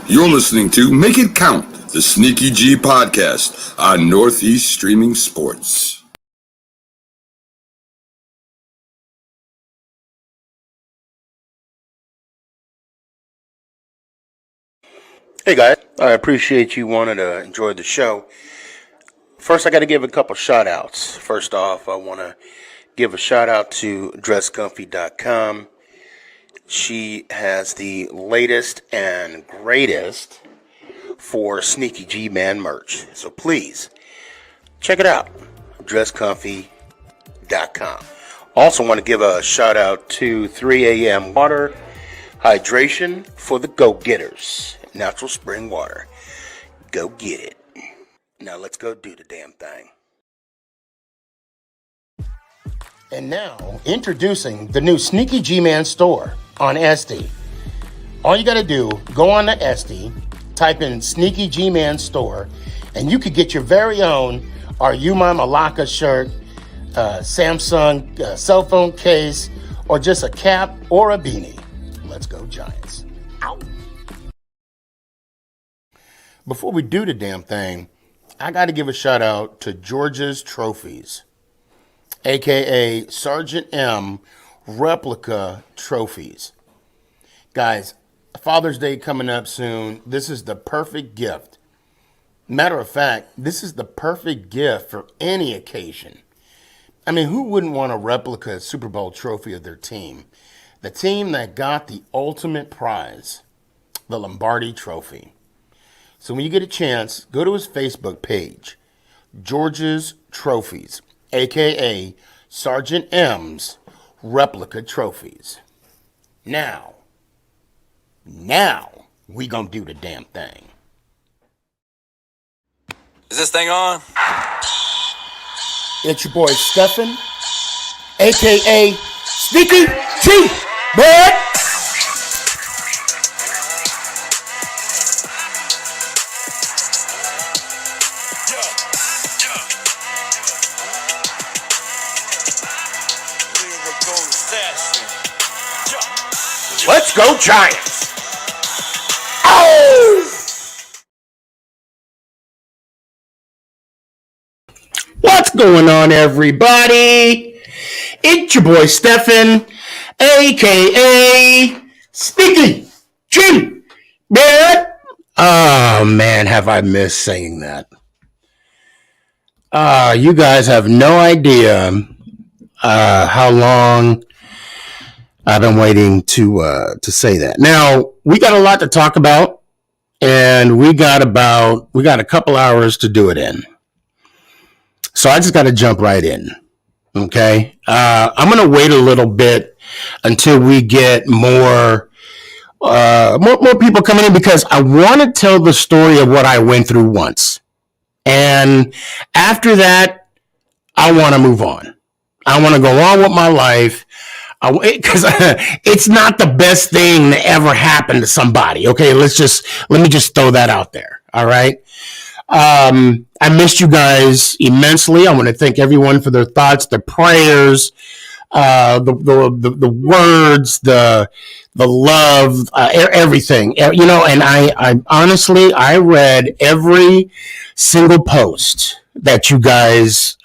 You're listening to Make It Count, the Sneakyg podcast on Northeast Streaming Sports. Hey guys, I appreciate you wanting to enjoy the show. First, I got to give a couple shout outs. First off, I want to give a shout out to dresscomfy.com. She has the latest and greatest for Sneakyg Man merch. So please check it out. Dresscomfy.com. Also want to give a shout out to 3 a.m. water hydration for the go-getters. Natural spring water. Go get it. Now let's go do the damn thing. And now, introducing the new Sneakyg Man store on SD. All you got to do, go on to SD, type in Sneakyg Man store, and you could get your very own Are You My Malacca shirt, Samsung cell phone case, or just a cap or a beanie. Let's go Giants. Ow. Before we do the damn thing, I got to give a shout out to George's Trophies, aka Sergeant M replica trophies. Guys, Father's Day coming up soon. This is the perfect gift. Matter of fact, this is the perfect gift for any occasion. I mean, who wouldn't want a replica Super Bowl trophy of their team? The team that got the ultimate prize, the Lombardi Trophy. So when you get a chance, go to his Facebook page, George's Trophies, a.k.a. Sergeant M's Replica Trophies. Now, we gonna do the damn thing. Is this thing on? It's your boy Stefan, a.k.a. Sneakyg, bud. Let's go Giants! Oh! What's going on, everybody? It's your boy Stefan, a.k.a. Sneakyg, man. Oh, man, have I missed saying that. You guys have no idea how long I've been waiting to say that. Now, we got a lot to talk about, and we got a couple hours to do it in. So I just got to jump right in. Okay. I'm going to wait a little bit until we get more people coming in, because I want to tell the story of what I went through once. And after that, I want to move on. I want to go on with my life. Because it's not the best thing that ever happened to somebody. Okay, let me just throw that out there. All right. I missed you guys immensely. I want to thank everyone for their thoughts, their prayers, the words, the love, everything. You know, and I honestly, I read every single post that you guys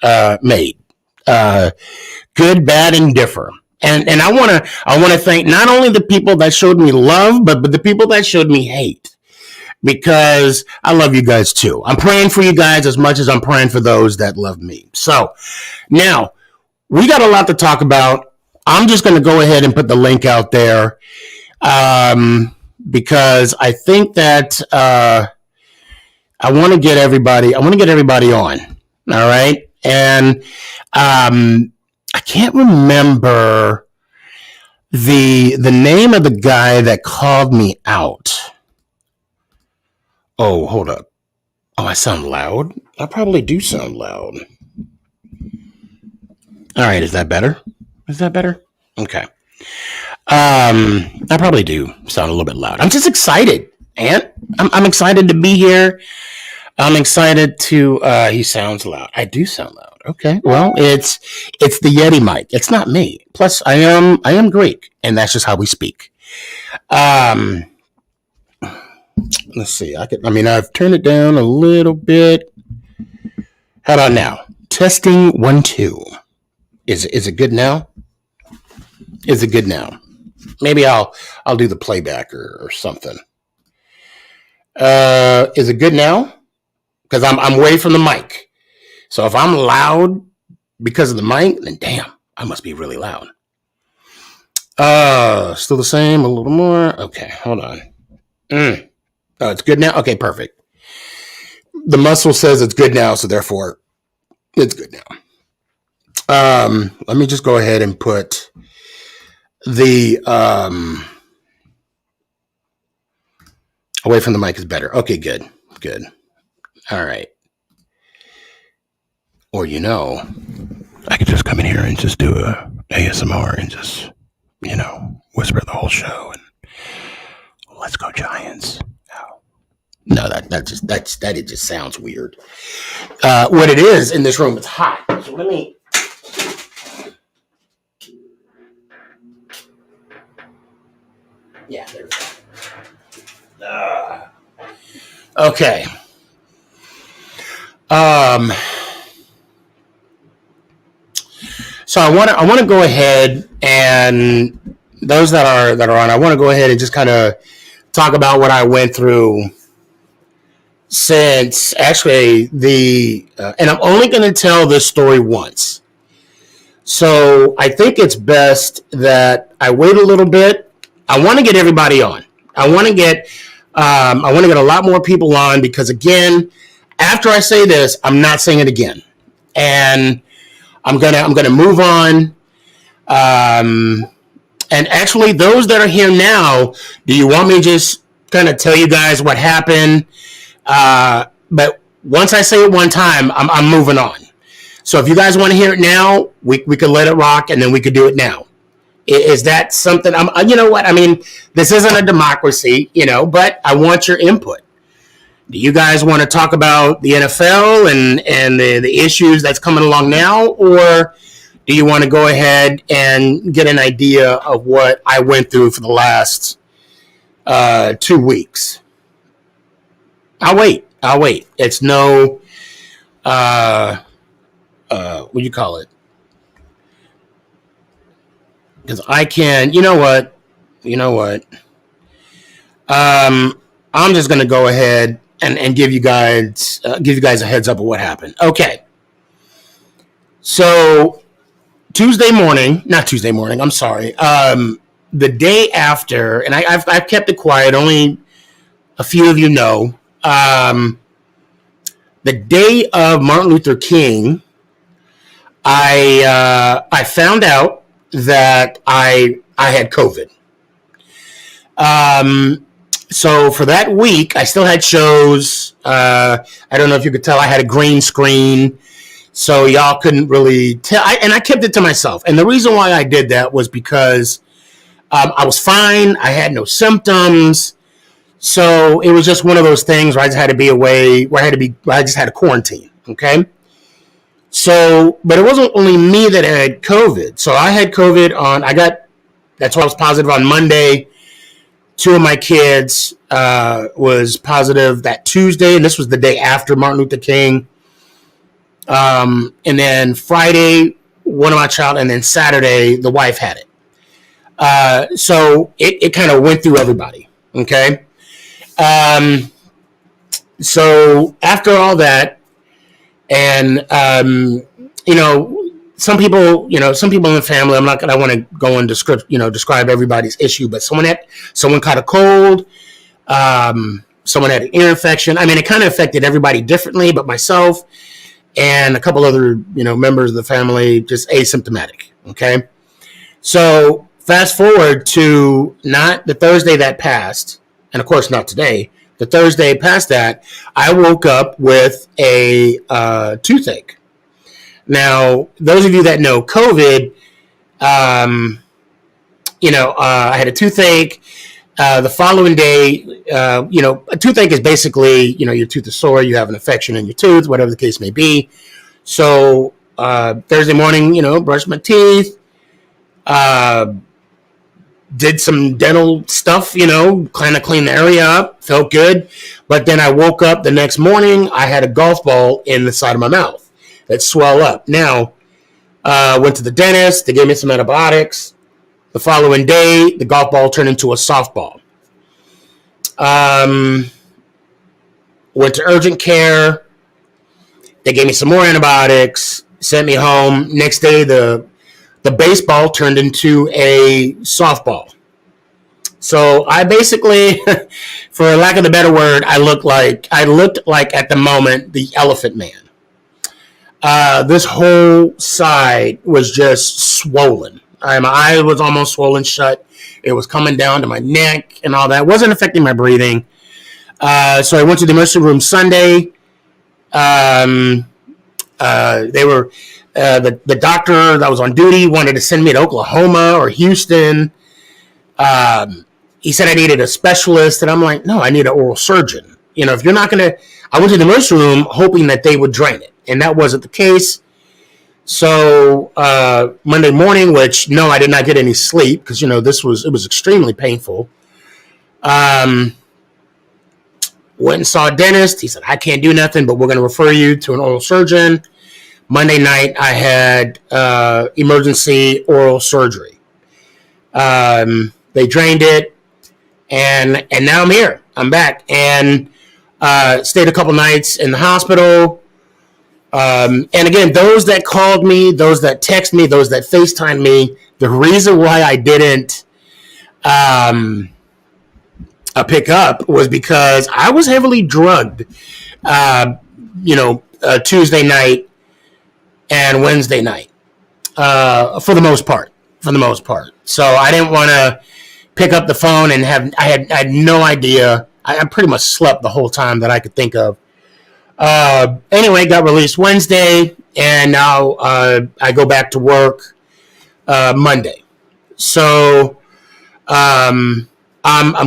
made, good, bad, and different. And I want to thank not only the people that showed me love, but the people that showed me hate, because I love you guys too. I'm praying for you guys as much as I'm praying for those that love me. So now we got a lot to talk about. I'm just going to go ahead and put the link out there, because I think that I want to get everybody on. All right. And I can't remember the name of the guy that called me out. Oh, hold up. Oh, I sound loud? I probably do sound loud. All right, is that better? Okay. I probably do sound a little bit loud. I'm just excited, and I'm excited to be here. I'm excited to, he sounds loud. I do sound loud. Okay. Well, it's the Yeti mic. It's not me. Plus I am Greek, and that's just how we speak. Let's see. I've turned it down a little bit. How about now? Testing 1, 2. Is it good now? Is it good now? Maybe I'll do the playback or something. Is it good now? Because I'm away from the mic. So if I'm loud because of the mic, then damn, I must be really loud. Still the same, a little more. Okay, hold on. Oh, it's good now? Okay, perfect. The muscle says it's good now, so therefore it's good now. Let me just go ahead and put the away from the mic is better. Okay, good. All right. Or I could just come in here and just do a ASMR and just whisper the whole show and let's go Giants. No, that just sounds weird. What it is in this room, it's hot. So let me. Yeah, there we go. Okay. So I want to go ahead, and those that are on, I want to go ahead and just kind of talk about what I went through since actually and I'm only going to tell this story once. So I think it's best that I wait a little bit. I want to get everybody on. I want to get a lot more people on because again, after I say this, I'm not saying it again, and I'm gonna move on. And actually, those that are here now, do you want me to just kind of tell you guys what happened? But once I say it one time, I'm moving on. So if you guys want to hear it now, we could let it rock, and then we could do it now. Is that something? You know what? I mean, this isn't a democracy, but I want your input. Do you guys want to talk about the NFL and the issues that's coming along now, or do you want to go ahead and get an idea of what I went through for the last 2 weeks? I'll wait. It's no, what do you call it? Because I can, you know what? I'm just going to go ahead and give you guys a heads up of what happened. Okay. So not Tuesday morning, I'm sorry. The day after, and I've kept it quiet, only a few of you know. The day of Martin Luther King, I found out that I had COVID. So for that week, I still had shows. I don't know if you could tell, I had a green screen, so y'all couldn't really tell. And I kept it to myself. And the reason why I did that was because I was fine. I had no symptoms. So it was just one of those things where I just had to be away, where I just had to quarantine. Okay. So, but it wasn't only me that had COVID. So I had COVID that's why I was positive on Monday. 2 of my kids was positive that Tuesday, and this was the day after Martin Luther King. And then Friday, one of my child, and then Saturday, the wife had it. So it kind of went through everybody. Okay. So after all that, and some people in the family, I don't want to go and describe everybody's issue, but someone caught a cold, someone had an ear infection. I mean, it kind of affected everybody differently, but myself and a couple other, members of the family, just asymptomatic. Okay. So fast forward to not the Thursday that passed, and of course not today, the Thursday past that, I woke up with a toothache. Now, those of you that know COVID, I had a toothache. The following day, a toothache is basically, your tooth is sore, you have an infection in your tooth, whatever the case may be. So Thursday morning, brushed my teeth, did some dental stuff, kind of cleaned the area up, felt good. But then I woke up the next morning, I had a golf ball in the side of my mouth that swelled up. Now, went to the dentist, they gave me some antibiotics. The following day, the golf ball turned into a softball. Went to urgent care. They gave me some more antibiotics, sent me home. Next day, the baseball turned into a softball. So I basically, for lack of a better word, I looked like at the moment the Elephant Man. This whole side was just swollen. My eye was almost swollen shut. It was coming down to my neck and all that. It wasn't affecting my breathing. So I went to the emergency room Sunday. They were the doctor that was on duty wanted to send me to Oklahoma or Houston. He said I needed a specialist, and I'm like, no, I need an oral surgeon. If you're not gonna, I went to the emergency room hoping that they would drain it, and that wasn't the case. So Monday morning, which no, I did not get any sleep because it was extremely painful. Went and saw a dentist. He said, I can't do nothing, but we're going to refer you to an oral surgeon. Monday night, I had emergency oral surgery. They drained it, and now I'm here. I'm back, and stayed a couple nights in the hospital. And again, those that called me, those that text me, those that FaceTime me, the reason why I didn't pick up was because I was heavily drugged, Tuesday night and Wednesday night, for the most part. So I didn't want to pick up the phone and I had no idea. I pretty much slept the whole time that I could think of. Anyway, got released Wednesday, and now I go back to work Monday. So I'm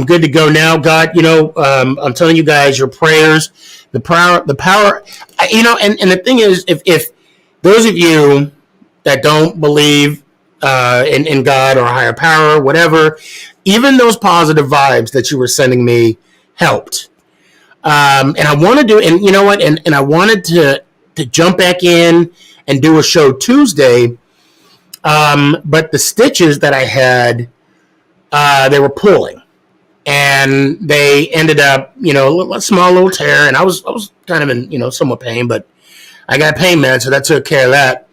good to go now. God, I'm telling you guys, your prayers, the power. And the thing is, if those of you that don't believe in God or a higher power, whatever, even those positive vibes that you were sending me helped. And I want to do, and you know what, and I wanted to jump back in and do a show Tuesday, but the stitches that I had, they were pulling, and they ended up, a small little tear, and I was kind of in, somewhat pain, but I got pain meds, so that took care of that.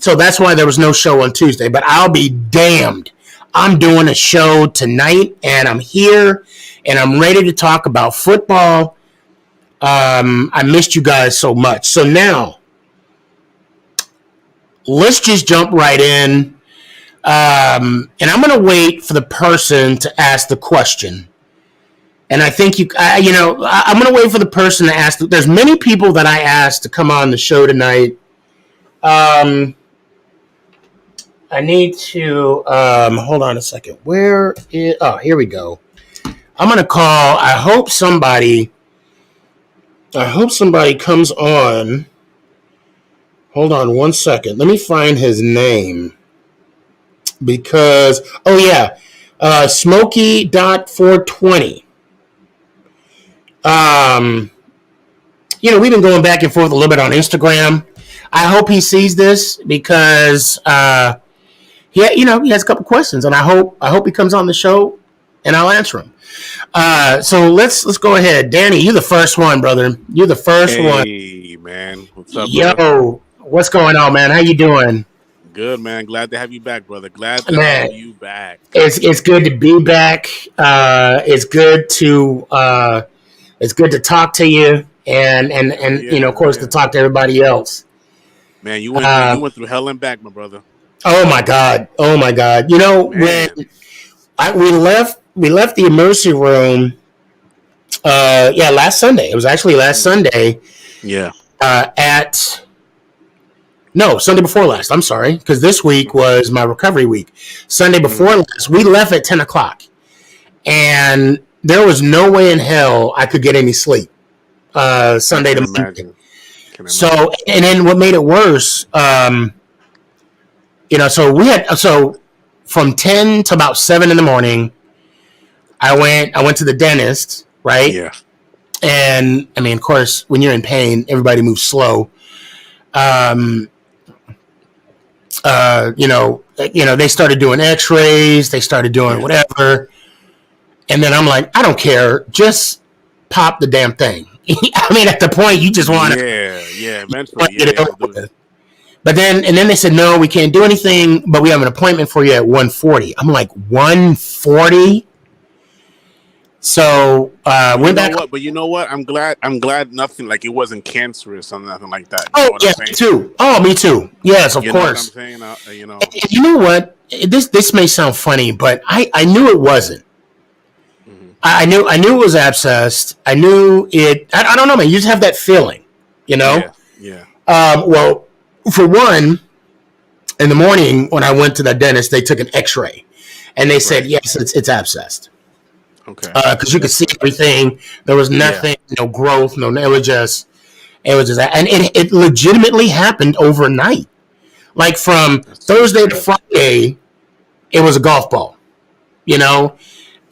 So that's why there was no show on Tuesday, but I'll be damned. I'm doing a show tonight, and I'm here, and I'm ready to talk about football. I missed you guys so much. So now, let's just jump right in. And I'm going to wait for the person to ask the question. And I think I'm going to wait for the person to ask. There's many people that I asked to come on the show tonight. I need to, hold on a second. Here we go. I'm going to call. I hope somebody comes on. Hold on one second. Let me find his name. Because, Smokey.420. We've been going back and forth a little bit on Instagram. I hope he sees this because, he has a couple questions, and I hope he comes on the show, and I'll answer them. So let's go ahead. Danny, you're the first one, brother. You're the first one. Hey, man. What's up, Yo, brother? What's going on, man? How you doing? Good, man. Glad to have you back, brother. Glad to have you back. It's good to be back. It's good to talk to you, and of course, to talk to everybody else. Man, you went through hell and back, my brother. Oh my God! When we left the emergency room, last Sunday. It was actually last Sunday. Yeah. Sunday before last. I'm sorry, because this week was my recovery week. Sunday before last, we left at 10 o'clock, and there was no way in hell I could get any sleep. Sunday to Monday. So, and then what made it worse, from 10 to about 7 in the morning, I went to the dentist, right? Yeah. And I mean, of course, when you're in pain, everybody moves slow. They started doing x-rays, they started doing whatever. And then I'm like, I don't care. Just pop the damn thing. I mean, at the point, you just want to. Yeah, eventually. Yeah. But then they said, no, we can't do anything, but we have an appointment for you at 1:40. I'm like, 1:40? So went back. But you know what? I'm glad nothing, like, it wasn't cancerous or nothing like that. Me too. Oh, me too. Yes, of course. Know what I'm saying? And you know what? This may sound funny, but I knew it wasn't. Mm-hmm. I knew it was abscessed. I knew it. I don't know, man. You just have that feeling, you know? Yeah. Well, for one, in the morning when I went to the dentist, they took an X-ray, and they said, yes, it's abscessed. Okay. Because you could see everything. There was nothing, no growth, no. It was just, and it legitimately happened overnight. Like from Thursday to Friday, it was a golf ball, you know.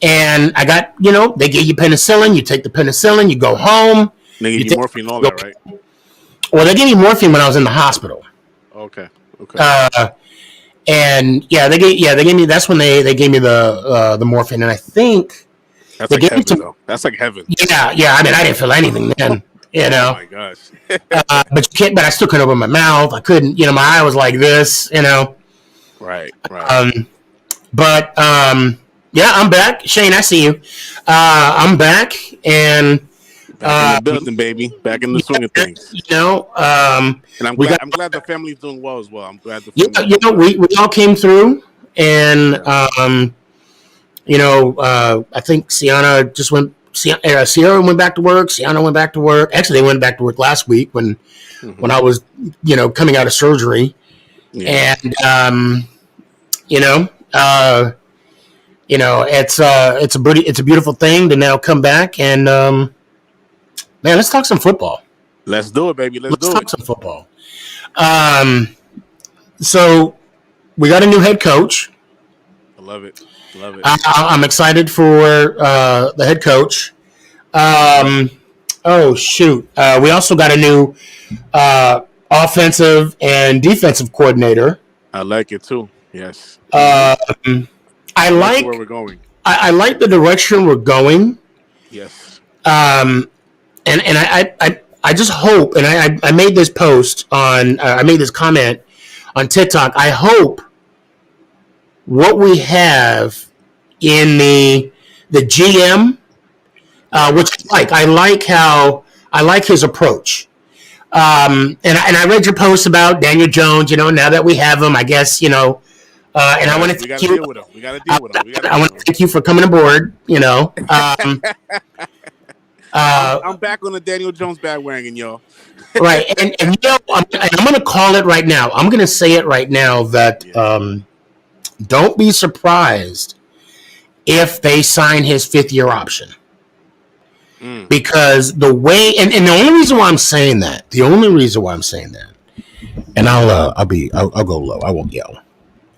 And I got, they gave you penicillin. You take the penicillin, you go home. They give you morphine, all that, right? Well, they gave me morphine when I was in the hospital. Okay. And they gave me. That's when they gave me the morphine, and I think. That's like heaven, though. That's like heaven. Yeah. I mean, I didn't feel anything then, Oh my gosh. But I still couldn't open my mouth. I couldn't, my eye was like this, Right. I'm back. Shane, I see you. I'm back, and back in the building, baby. Back in the swing of things. And I'm glad the family's doing well as well. I'm glad the family. We all came through, and I think Sierra went back to work. Sienna went back to work. Actually, they went back to work last week when I was, coming out of surgery. Yeah. And, it's a beautiful thing to now come back and, man, let's talk some football. Let's do it, baby. Let's talk some football. So we got a new head coach. I love it. I'm excited for the head coach. We also got a new offensive and defensive coordinator. I like it too. Yes. I like where we're going. I like the direction we're going. Yes. And I just hope, and I made this post I made this comment on TikTok. I hope what we have in the GM, which I like his approach. And I read your post about Daniel Jones. Now that we have him, I guess and I want to thank you. We got to deal with him. I want to thank you for coming aboard. I'm back on the Daniel Jones bandwagon, y'all. Right, and I'm going to call it right now. I'm going to say it right now that don't be surprised if they sign his 5th-year option. Because the way, and the only reason why I'm saying that, and I'll go low, I won't yell,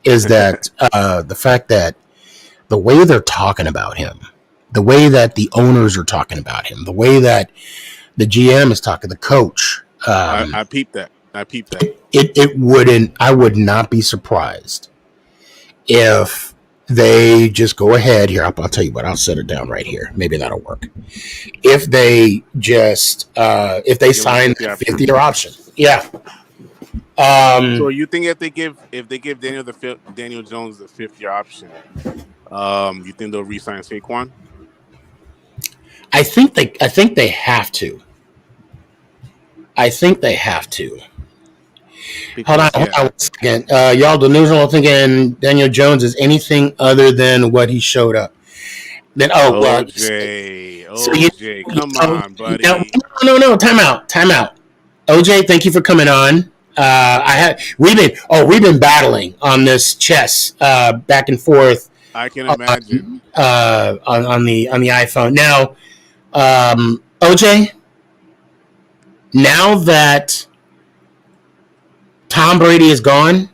is that the fact that the way they're talking about him, the way that the owners are talking about him, the way that the GM is talking, the coach. I peeped that. I would not be surprised if they just go ahead here. I'll tell you what, I'll set it down right here. Maybe that'll work. If they just, if they sign the 5th-year option. Yeah. So you think if they give Daniel Jones the 5th-year option, you think they'll re-sign Saquon? I think they have to. Hold on 1 second. Y'all, the news are thinking Daniel Jones is anything other than what he showed up. Then OJ, come on, buddy. No, time out. OJ, thank you for coming on. We've been battling on this chess back and forth. I can imagine on the iPhone. Now, OJ, now that Tom Brady is gone,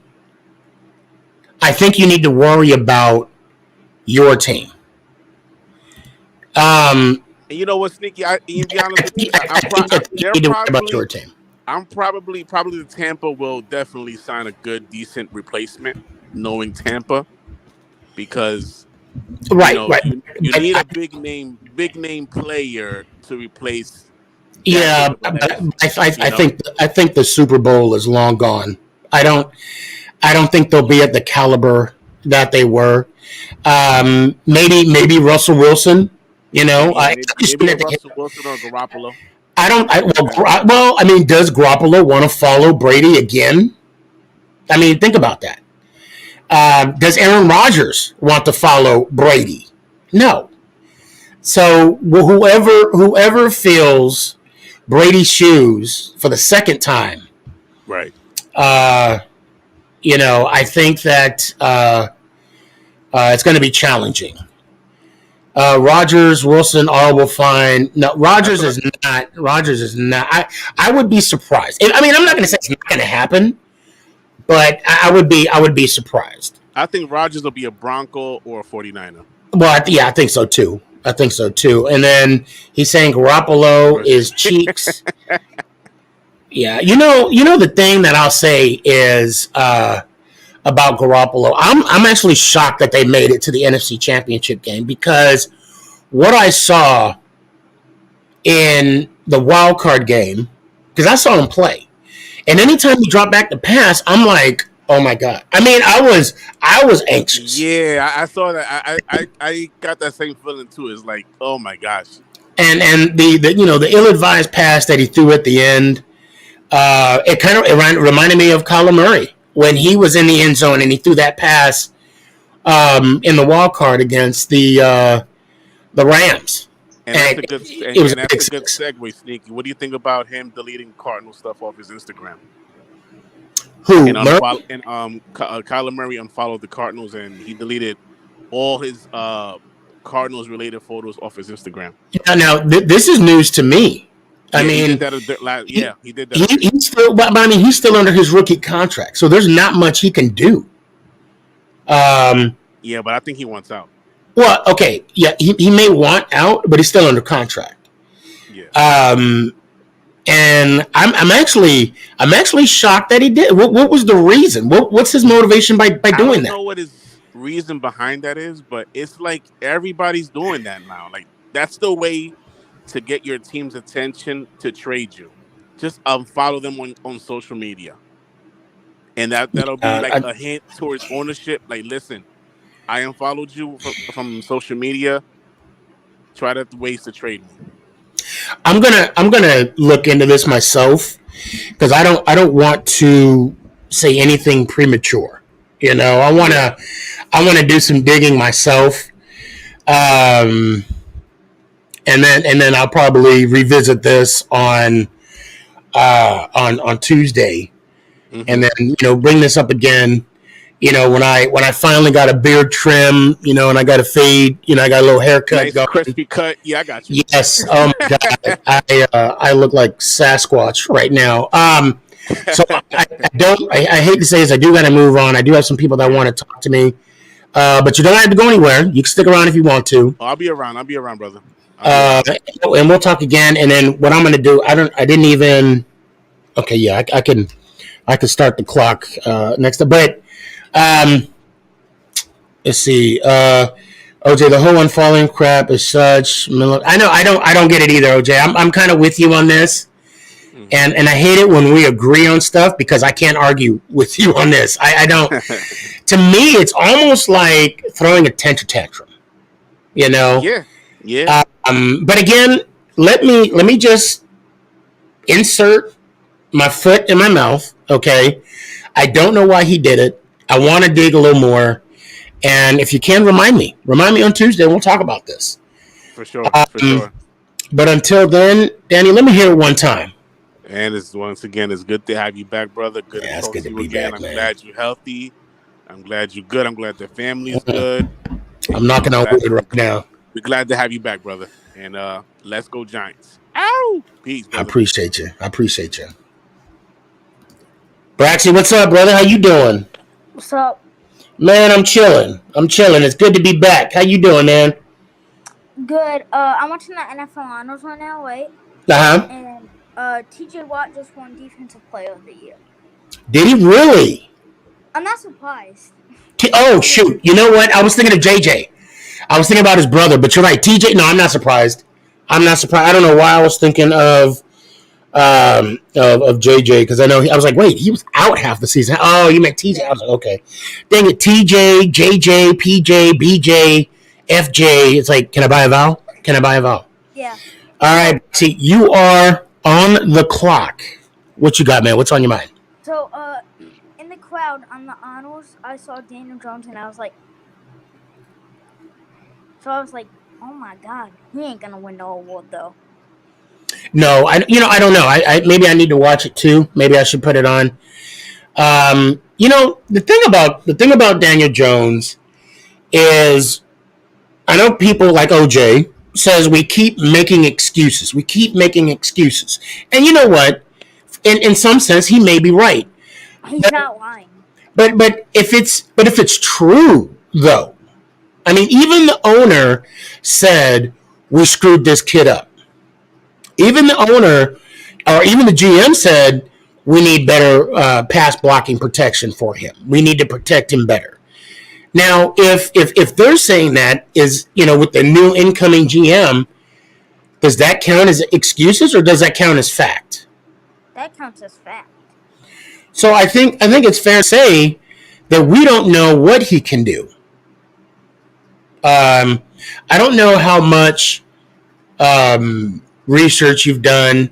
I think you need to worry about your team. And you know what, Sneaky? To be honest with you, I think you need to worry about your team. I'm probably the Tampa will definitely sign a good, decent replacement, knowing Tampa, because Right. you need a big name player to replace. Yeah, I think the Super Bowl is long gone. I don't think they'll be at the caliber that they were. Maybe Russell Wilson. You know, maybe Russell Wilson or Garoppolo. I mean, does Garoppolo want to follow Brady again? I mean, think about that. Does Aaron Rodgers want to follow Brady? No. So whoever fills Brady's shoes for the second time, right? I think that it's going to be challenging. Rodgers, Wilson, all will find. No, Rodgers is not. I would be surprised. I mean, I'm not going to say it's not going to happen, but I would be surprised. I think Rodgers will be a Bronco or a 49er. Well, I think so too. And then he's saying Garoppolo is cheeks. Yeah, you know the thing that I'll say is about Garoppolo. I'm actually shocked that they made it to the NFC Championship game, because what I saw in the wild card game, because I saw him play, and anytime he dropped back to pass, I'm like, oh my God. I mean, I was anxious. Yeah, I saw that. I got that same feeling too. It's like, oh my gosh. And the ill-advised pass that he threw at the end, it reminded me of Kyler Murray when he was in the end zone and he threw that pass in the wild card against the Rams. And that's a good segue, Sneaky. What do you think about him deleting Cardinal stuff off his Instagram? Who? Kyler Murray unfollowed the Cardinals, and he deleted all his Cardinals-related photos off his Instagram. Now this is news to me. I mean, he did that. He's still, but I mean, he's still under his rookie contract, so there's not much he can do. Yeah, but I think he wants out. Well, okay, yeah, he may want out, but he's still under contract. Yeah. And I'm actually shocked that he did. What was the reason? What's his motivation by doing that? I don't know what his reason behind that is, but it's like everybody's doing that now. Like, that's the way to get your team's attention to trade you. Just unfollow them on social media, and that'll be like a hint towards ownership. Like, listen, I unfollowed you from social media. Try to ways to trade me. I'm gonna look into this myself, because I don't want to say anything premature. You know, I wanna do some digging myself, and then I'll probably revisit this on Tuesday, and then bring this up again. When I finally got a beard trim, and I got a fade, I got a little haircut, nice crispy cut. Yeah, I got you. Yes. Oh my God, I look like Sasquatch right now. So I hate to say this, I do got to move on. I do have some people that want to talk to me, but you don't have to go anywhere. You can stick around if you want to. I'll be around, brother. And we'll talk again. And then what I'm going to do, I didn't even. Okay, yeah, I can start the clock next time, but. Let's see. OJ, the whole unfollowing crap is such. I know. I don't get it either, OJ. I'm kind of with you on this, and I hate it when we agree on stuff, because I can't argue with you on this. I don't. To me, it's almost like throwing a temper tantrum. Yeah. But again, let me just insert my foot in my mouth. Okay, I don't know why he did it. I want to dig a little more, and if you can, remind me on Tuesday. We'll talk about this. For sure. But until then, Danny, let me hear it one time. And once again, it's good to have you back, brother. Good to talk to you again. I'm glad you're healthy. I'm glad you're good. I'm glad the family's good. I'm knocking on wood right now. We're glad to have you back, brother. And let's go Giants. Ow! Peace, brother. I appreciate you. Braxy, what's up, brother? How you doing? What's up? Man, I'm chilling. It's good to be back. How you doing, man? Good. I'm watching the NFL Honors right now, right? Uh-huh. And TJ Watt just won Defensive Player of the Year. Did he really? I'm not surprised. Oh, shoot. You know what? I was thinking of JJ. I was thinking about his brother, but you're right. TJ, no, I'm not surprised. I don't know why I was thinking of JJ, because I was like, wait, he was out half the season. Oh, you meant TJ. Yeah. I was like, okay. Dang it, TJ, JJ, PJ, BJ, FJ. It's like, can I buy a vowel? Yeah. All right. See, you are on the clock. What you got, man? What's on your mind? So, in the crowd on the honors, I saw Daniel Jones, and I was like, oh my God, he ain't gonna win the award though. No, I don't know. I maybe I need to watch it too. Maybe I should put it on. The thing about Daniel Jones is, I know people like OJ says we keep making excuses. And you know what? In some sense, he may be right. He's not lying. But if it's true though, I mean, even the owner said we screwed this kid up. Even the owner, or even the GM, said we need better pass blocking protection for him. We need to protect him better. Now, if they're saying that is, with the new incoming GM, does that count as excuses or does that count as fact? That counts as fact. So I think it's fair to say that we don't know what he can do. I don't know how much research you've done,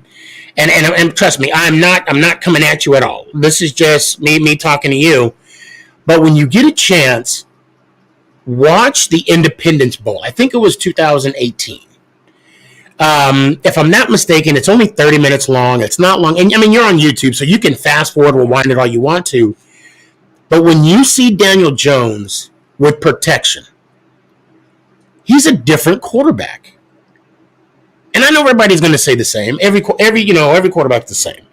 and trust me, I'm not coming at you at all. This is just me talking to you. But when you get a chance, watch the Independence Bowl. I think it was 2018. If I'm not mistaken, it's only 30 minutes long. It's not long, and I mean, you're on YouTube, so you can fast forward, rewind it all you want to. But when you see Daniel Jones with protection, he's a different quarterback. And I know everybody's going to say the same. Every quarterback's the same.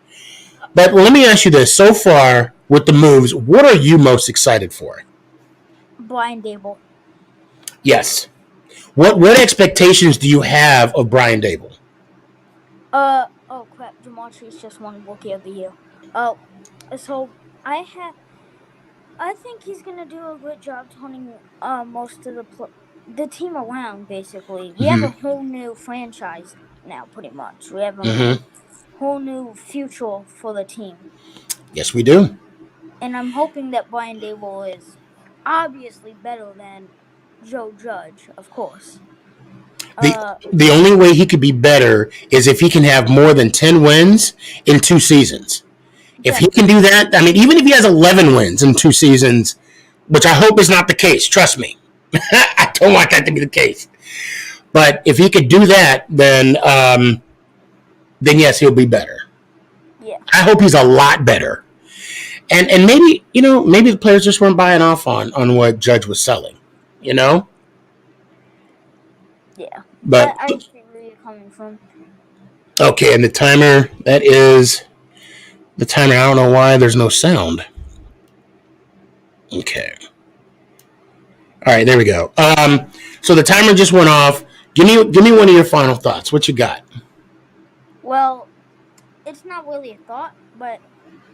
But let me ask you this: so far with the moves, what are you most excited for? Brian Daboll. Yes. What expectations do you have of Brian Daboll? Oh crap! Jamar Chase just won Rookie of the Year. So I think he's gonna do a good job turning most of the team around. Basically, we have a whole new franchise now, pretty much. We have a whole new future for the team. Yes, we do. And I'm hoping that Brian Daboll is obviously better than Joe Judge, of course. The only way he could be better is if he can have more than 10 wins in 2 seasons. If he can do that, I mean, even if he has 11 wins in 2 seasons, which I hope is not the case, trust me. I don't want that to be the case. But if he could do that, then yes, he'll be better. Yeah. I hope he's a lot better. And maybe the players just weren't buying off on what Judge was selling, Yeah. But I see where you're coming from. Okay, and the timer, I don't know why there's no sound. Okay. All right, there we go. So the timer just went off. Give me one of your final thoughts. What you got? Well, it's not really a thought, but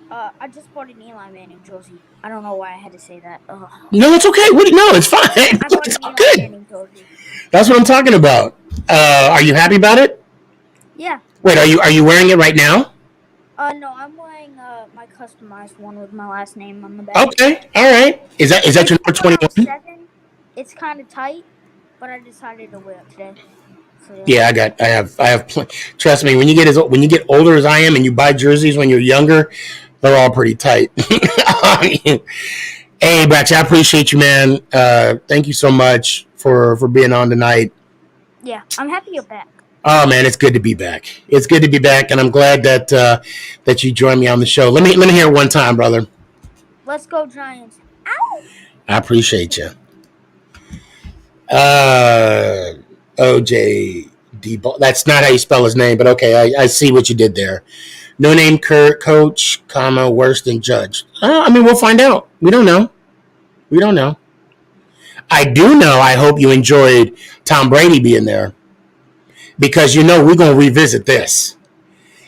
I just bought an Eli Manning jersey. I don't know why I had to say that. Ugh. No, it's okay. No, it's fine. I bought It's an all Eli good. Manning jersey. That's what I'm talking about. Are you happy about it? Yeah. Wait, are you wearing it right now? No, I'm wearing my customized one with my last name on the back. Okay, all right. Is that your number 21? It's kind of tight, but I decided to wear it today. So, yeah, I have. Trust me, when you get older as I am, and you buy jerseys when you're younger, they're all pretty tight. Hey, Batch, I appreciate you, man. Thank you so much for being on tonight. Yeah, I'm happy you're back. Oh man, it's good to be back. It's good to be back, and I'm glad that you joined me on the show. Let me hear it one time, brother. Let's go Giants! Ow! I appreciate you. OJ D. That's not how you spell his name, but okay, I see what you did there. No name coach, worse than Judge. I mean, we'll find out. We don't know. We don't know. I do know. I hope you enjoyed Tom Brady being there, because we're gonna revisit this.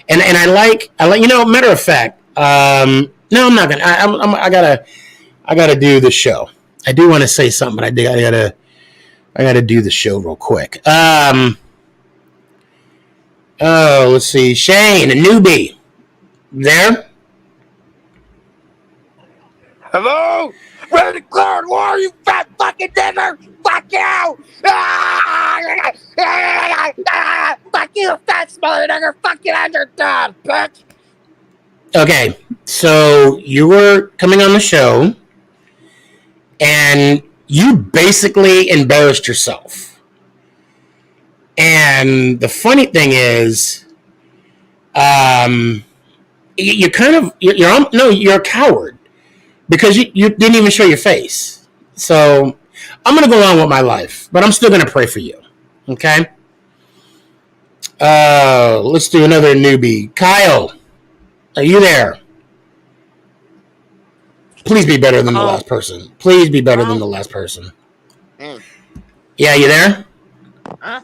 And I like matter of fact. No, I'm not gonna. I gotta do the show. I do want to say something, but I gotta do the show real quick. Let's see. Shane, a newbie. There? Hello? Ready to declare war, you fat fucking nigger! Fuck you! Fuck you, fat smelly nigger! Fuck you, and you're done, bitch! Okay, so you were coming on the show, and you basically embarrassed yourself. And the funny thing is, you're a coward, because you didn't even show your face. So I'm gonna go on with my life, but I'm still gonna pray for you. Okay. Let's do another newbie. Kyle, are you there? Please be better than the last person. Please be better than the last person. Yeah, you there? Huh?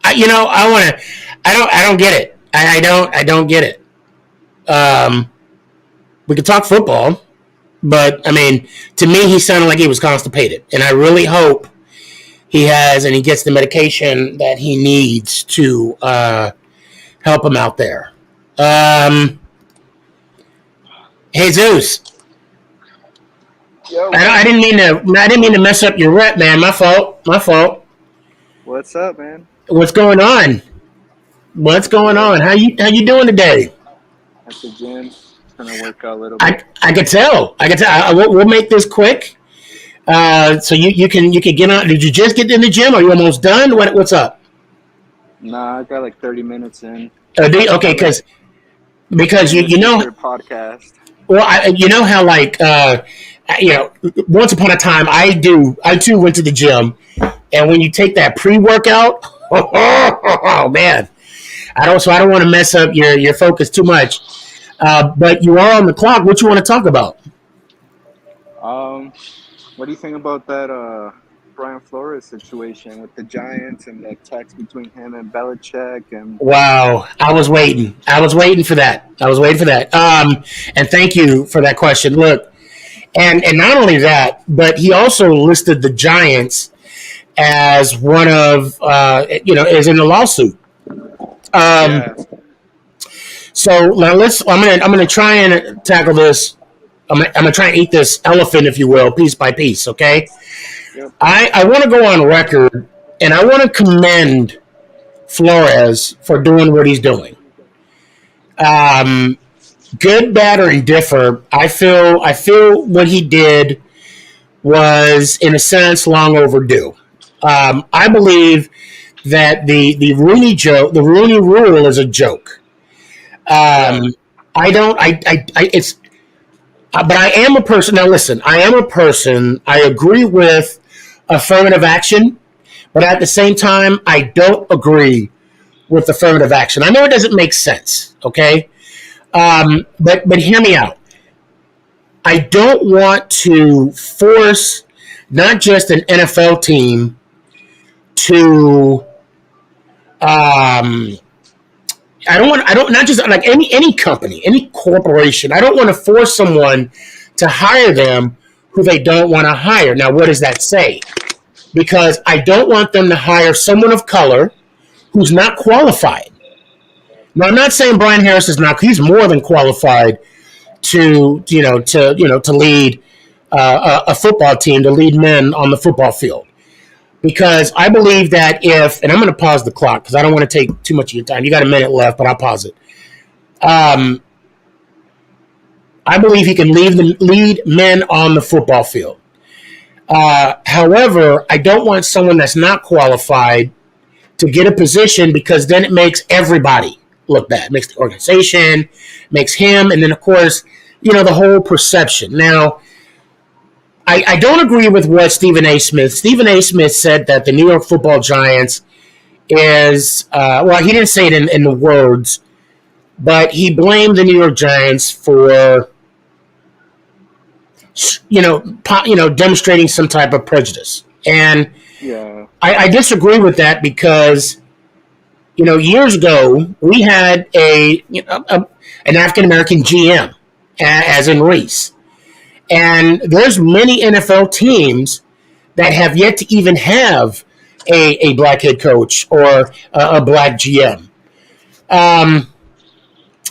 I don't get it. I don't get it. We could talk football, but I mean, to me, he sounded like he was constipated, and I really hope he gets the medication that he needs to help him out there. Jesus. Yo, I didn't mean to mess up your rep, man. My fault. what's up, man? What's going on? How you doing today? At the gym, trying to work out a little bit. I could tell. We'll make this quick. So you can get on. Did you just get in the gym? Are you almost done? What's up? Nah, I got like 30 minutes in. Okay, because you know your podcast. Well, you know how once upon a time I too went to the gym, and when you take that pre-workout, oh man, I don't want to mess up your focus too much. But you are on the clock. What you want to talk about? What do you think about that Brian Flores situation with the Giants and the text between him and Belichick? And Wow, I was waiting for that. And thank you for that question. Look, and not only that, but he also listed the Giants as one of is in the lawsuit. yeah. So now I'm gonna try and tackle this. I'm gonna try and eat this elephant, if you will, piece by piece. Okay. Yep. I want to go on record, and I want to commend Flores for doing what he's doing. Good, bad, or indifferent, I feel what he did was, in a sense, long overdue. I believe that the Rooney Rule is a joke. But I am a person. Now, listen, I am a person. I agree with affirmative action, but at the same time, I don't agree with affirmative action. I know it doesn't make sense, okay? But hear me out. I don't want to force not just an NFL team to not just like any company, any corporation. I don't want to force someone to hire them who they don't want to hire. Now, what does that say? Because I don't want them to hire someone of color who's not qualified. Now, I'm not saying Brian Harris is not. He's more than qualified to lead a football team, to lead men on the football field. Because I believe that and I'm going to pause the clock because I don't want to take too much of your time. You got a minute left, but I'll pause it. I believe he can lead men on the football field. However, I don't want someone that's not qualified to get a position, because then it makes everybody look bad. It makes the organization, makes him, and then, of course, the whole perception. Now, I don't agree with what Stephen A. Smith. Stephen A. Smith said that the New York Football Giants is, he didn't say it in the words, but he blamed the New York Giants for, demonstrating some type of prejudice. And Yeah. I disagree with that because, years ago we had an African American GM, as in Reese, and there's many NFL teams that have yet to even have a black head coach or a black GM.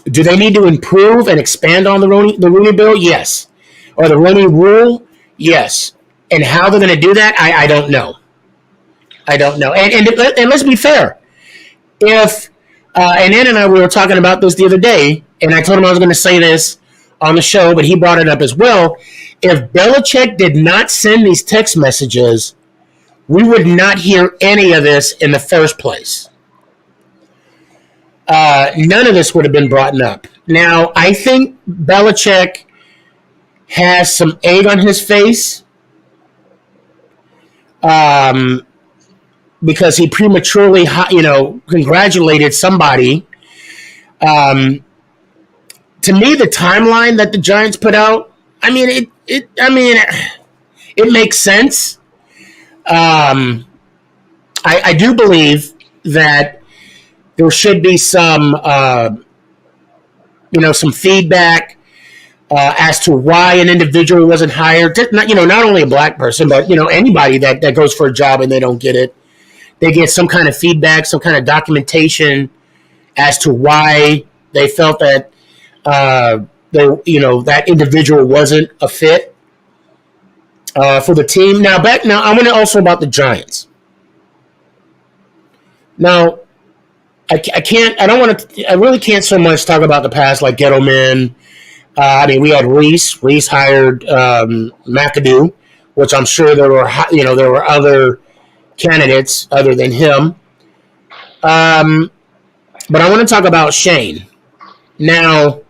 Do they need to improve and expand on the Rooney Bill? Yes. Or the Rooney Rule? Yes. And how they're going to do that, I don't know. I don't know. And let's be fair. If and Ed and I, we were talking about this the other day, and I told him I was going to say this on the show, but he brought it up as well. If Belichick did not send these text messages, we would not hear any of this in the first place. None of this would have been brought up. Now, I think Belichick has some egg on his face because he prematurely, congratulated somebody. To me, the timeline that the Giants put out, it makes sense. I do believe that there should be some feedback as to why an individual wasn't hired. Not only a black person, but anybody that goes for a job and they don't get it, they get some kind of feedback, some kind of documentation as to why they felt that that individual wasn't a fit for the team. Now, I want to also about the Giants. Now, I really can't so much talk about the past like Gettleman. We had Reese. Reese hired McAdoo, which I'm sure there were other candidates other than him. But I want to talk about Shane. Now,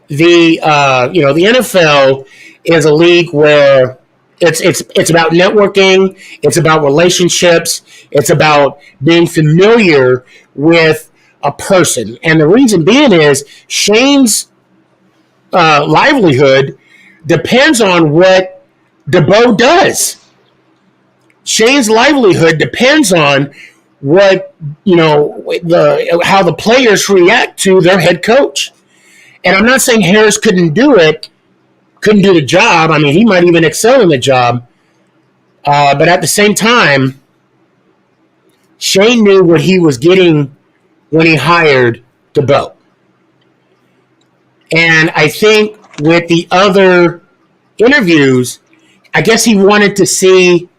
the NFL is a league where it's about networking, it's about relationships, it's about being familiar with a person, and the reason being is Shane's livelihood depends on what DeBow does. Shane's livelihood depends on what how the players react to their head coach. And I'm not saying Harris couldn't do the job. He might even excel in the job. But at the same time, Shane knew what he was getting when he hired DeBow. And I think with the other interviews, I guess he wanted to see,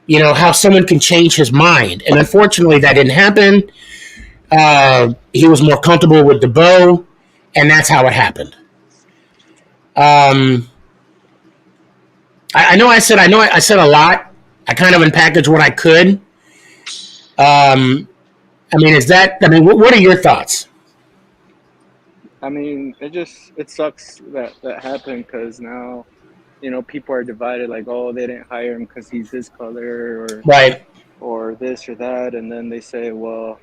how someone can change his mind. And unfortunately, that didn't happen. He was more comfortable with DeBow, and that's how it happened. I said a lot. I kind of unpackaged what I could. What are your thoughts? It sucks that happened because now, people are divided. Like, oh, they didn't hire him because he's this color, or right, or this or that, and then they say, well,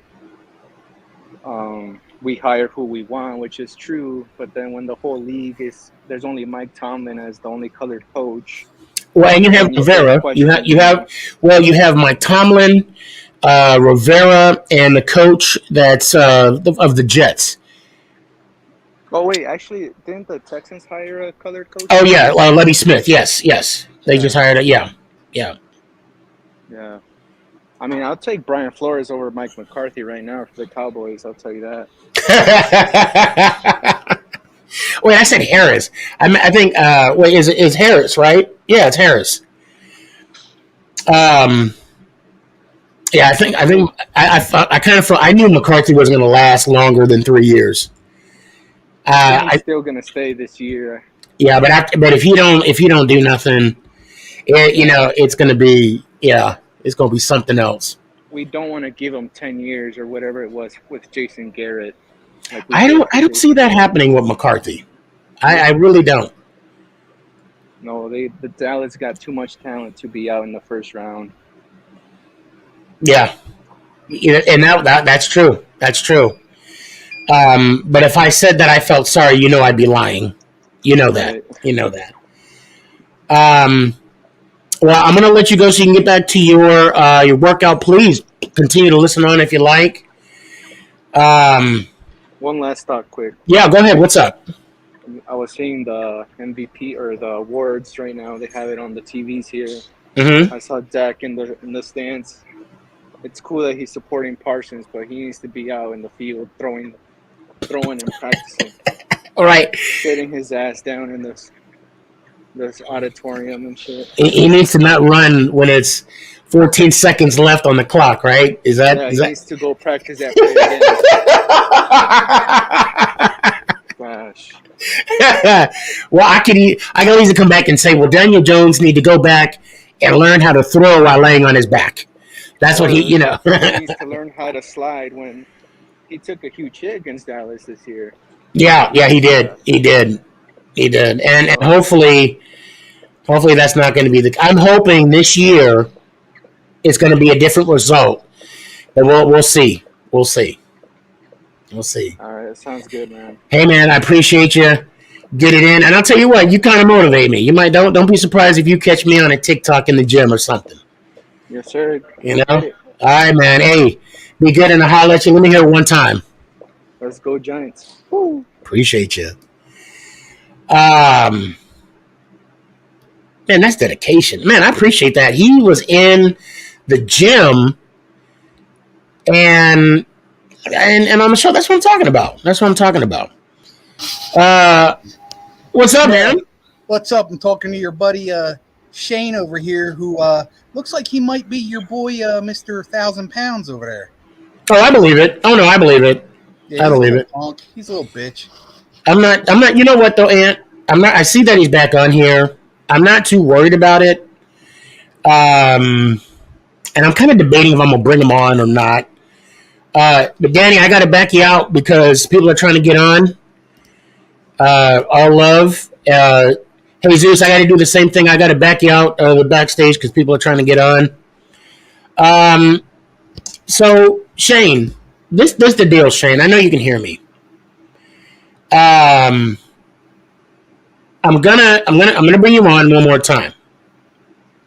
we hire who we want, which is true. But then when the whole league there's only Mike Tomlin as the only colored coach. Well, and you have Rivera. You have Mike Tomlin, Rivera, and the coach that's of the Jets. Oh wait, actually, didn't the Texans hire a colored coach? Oh yeah, Levy Smith. Yes, they just hired it. Yeah. I'll take Brian Flores over Mike McCarthy right now for the Cowboys. I'll tell you that. Wait, I said Harris. I think. Wait, is Harris right? Yeah, it's Harris. Yeah, I think I kind of felt I knew McCarthy was going to last longer than 3 years. He's still going to stay this year. Yeah, but if you don't do nothing, it's going to be it's going to be something else. We don't want to give him 10 years or whatever it was with Jason Garrett. I don't see that happening with McCarthy. I really don't. No, the Dallas got too much talent to be out in the first round. Yeah. And that's true. That's true. But if I said that I felt sorry, I'd be lying. You know that. Right. You know that. Well, I'm gonna let you go so you can get back to your workout. Please continue to listen on if you like. One last thought, quick. Yeah, go ahead. What's up? I was seeing the MVP or the awards right now. They have it on the TVs here. Mm-hmm. I saw Dak in the stands. It's cool that he's supporting Parsons, but he needs to be out in the field throwing and practicing. All right. Sitting his ass down in this auditorium and shit. He needs to not run when it's 14 seconds left on the clock, right? Is that? Yeah, Is he that? needs to go practice that play again. Gosh. Well, I can easily come back and say, well, Daniel Jones need to go back and learn how to throw while laying on his back. That's what he. He needs to learn how to slide when he took a huge hit against Dallas this year. Yeah, he did. And hopefully that's not going to be I'm hoping this year it's going to be a different result. But we'll see. We'll see. All right, that sounds good, man. Hey, man, I appreciate you. Get it in, and I'll tell you what, you kind of motivate me. You might don't be surprised if you catch me on a TikTok in the gym or something. Yes, sir. All right, man. Hey, be good, and I'll holler at you. Let me hear it one time. Let's go, Giants. Woo. Appreciate you. Man, that's dedication. Man, I appreciate that. He was in the gym, and on the show. That's what I'm talking about. What's up, man? What's up? I'm talking to your buddy Shane over here, who looks like he might be your boy, Mr. 1,000 pounds over there. Oh, I believe it. Oh no, I believe it. Yeah, I believe it. Punk. He's a little bitch. I'm not. You know what though, Ant? I'm not. I see that he's back on here. I'm not too worried about it. And I'm kind of debating if I'm gonna bring him on or not. But Danny, I got to back you out because people are trying to get on. All love. Hey Zeus, I got to do the same thing. I got to back you out the backstage because people are trying to get on. So Shane, this the deal, Shane. I know you can hear me. I'm gonna bring you on one more time.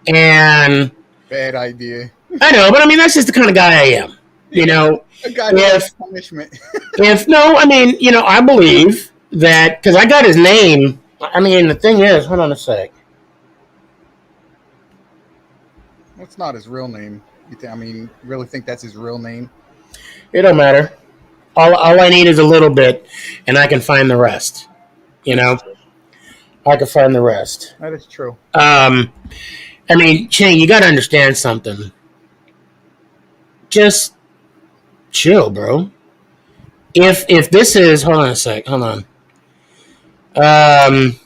And Bad idea. I know, but I mean that's just the kind of guy I am. You know, A guy loves punishment. I believe that because I got his name. I mean, the thing is, hold on a sec. That's not his real name. Really think that's his real name? It don't matter. All I need is a little bit, and I can find the rest. You know, I can find the rest. That is true. Shane, you got to understand something. Just chill, bro. If this is, hold on a sec, hold on. I'm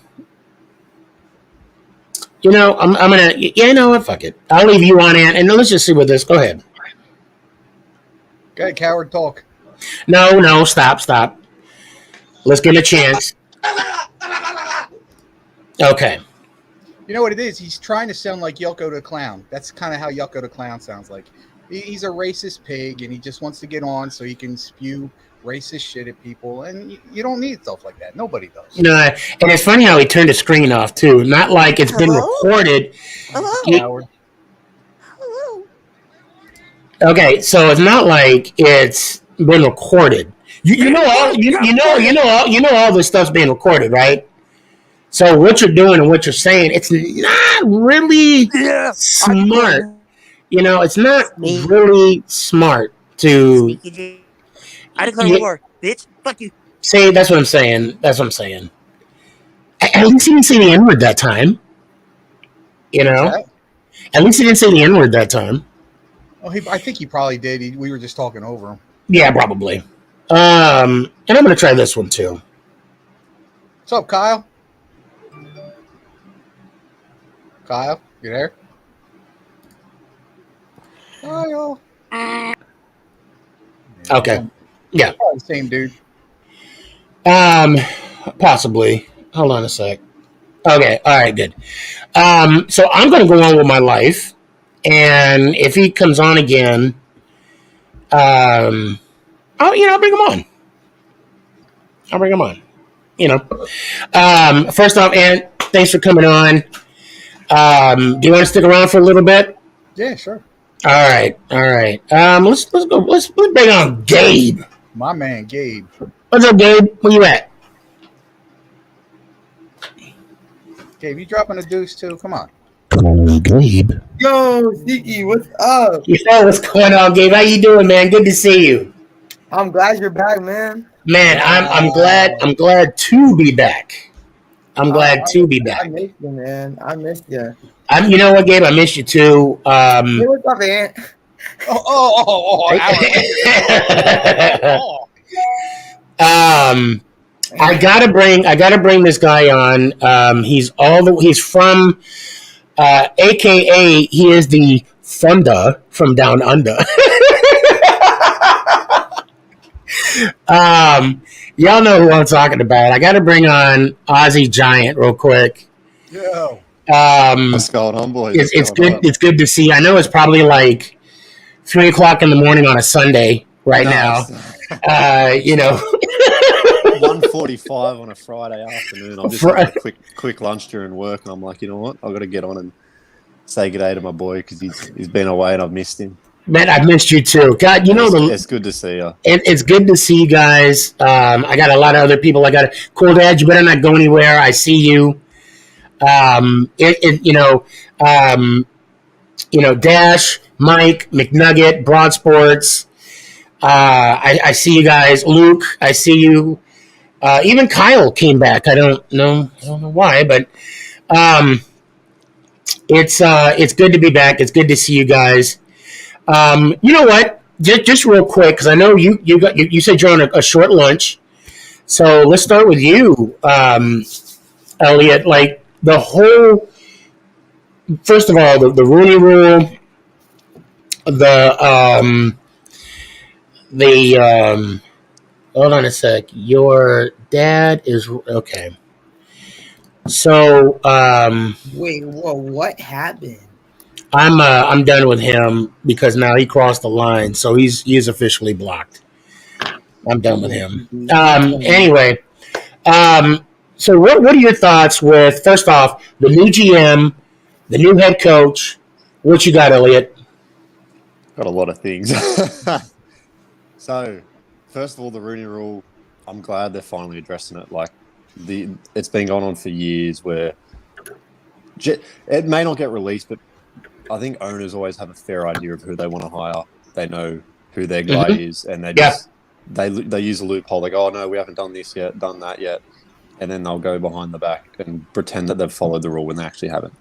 gonna, you know what? Fuck it. I'll leave you on, Ant, and let's just see what this. Go ahead. Go ahead, coward, talk. No, stop. Let's give him a chance. Okay. You know what it is? He's trying to sound like Yoko the Clown. That's kind of how Yoko the Clown sounds like. He's a racist pig, and he just wants to get on so he can spew racist shit at people. And you don't need stuff like that. Nobody does. No, and it's funny how he turned the screen off, too. Not like it's been recorded. Coward. Okay, so it's not like it's been recorded. You know all this stuff's being recorded, right? So what you're doing and what you're saying, it's not really smart. It's not really smart to. I declare war, bitch. Fuck you. See, that's what I'm saying. At least he didn't say the N-word that time. At least he didn't say the N-word that time. Oh, I think he probably did. We were just talking over him. Yeah, probably. And I'm going to try this one, too. What's up, Kyle? Kyle, you there? Kyle. Okay. Yeah. Probably the same dude. Possibly. Hold on a sec. Okay. All right. Good. So I'm going to go on with my life, and if he comes on again, I'll bring him on. First off, Ant, thanks for coming on. Do you want to stick around for a little bit? Yeah, sure. All right. Let's go. Let's bring on Gabe. My man, Gabe. What's up, Gabe? Where you at? Gabe, you dropping a deuce too? Come on. Gabe. Yo, Sneaky, what's up? Yeah, what's going on, Gabe? How you doing, man? Good to see you. I'm glad you're back, man. Man, I'm glad to be back. I'm glad to be back. I missed you, man. I missed you. You know what, Gabe? I missed you too. Hey, what's up, Ant? I gotta bring this guy on. He's from, AKA he is the Funda from Down Under. Y'all know who I'm talking about. I gotta bring on Aussie Giant real quick. Yo. What's going on, boys? It's good. It's good to see. I know it's probably like 3 o'clock in the morning on a Sunday now. 1:45 on a Friday afternoon. I'm just having a quick lunch during work, and I'm like, you know what? I've got to get on and say good day to my boy because he's been away and I've missed him. Man, I've missed you too. God, it's good to see you. It's good to see you guys. I got a lot of other people. I got Cool Dad. You better not go anywhere. I see you. Dash, Mike, McNugget, Broad Sports. I see you guys. Luke, I see you. Even Kyle came back. I don't know why, but it's good to be back. It's good to see you guys. You know what? Just real quick, because I know you said you're on a short lunch. So let's start with you, Elliot. Like the whole, first of all, the Rooney Rule, hold on a sec. Your dad is okay. So Wait, whoa, what happened? I'm done with him because now he crossed the line, so he's officially blocked. I'm done with him. Anyway, so what are your thoughts with, first off, the new GM, the new head coach? What you got, Elliot? Got a lot of things. So, first of all, the Rooney Rule, I'm glad they're finally addressing it. Like, it's been going on for years where it may not get released, but I think owners always have a fair idea of who they want to hire. They know who their guy is, and they use a loophole. They go, oh, no, we haven't done this yet, done that yet. And then they'll go behind the back and pretend that they've followed the rule when they actually haven't.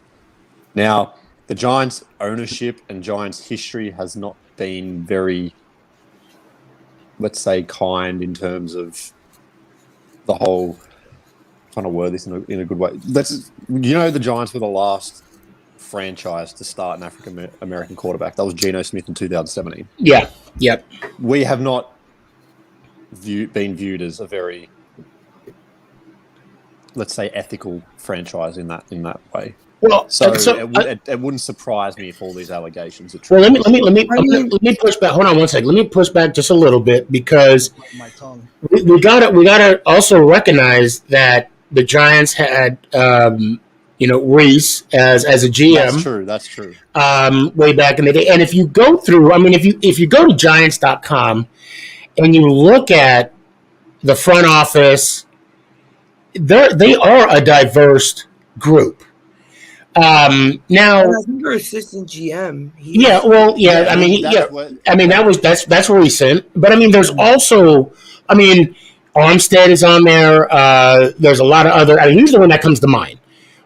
Now, the Giants' ownership and Giants' history has not been very, let's say, kind in terms of the whole, trying to word this in a good way. The Giants were the last franchise to start an African American quarterback. That was Geno Smith in 2017. Yeah. Yep. We have not been viewed as a very, let's say, ethical franchise in that way. Well, it wouldn't surprise me if all these allegations are true. Well, let me push back. Hold on one second. Let me push back just a little bit because we gotta also recognize that the Giants had Reese as a GM. That's true. Way back in the day. And if you go through, if you go to Giants.com and you look at the front office, they are a diverse group. Now, I think your assistant GM. That's recent. But there's also, Armstead is on there. There's a lot of other. He's the one that comes to mind.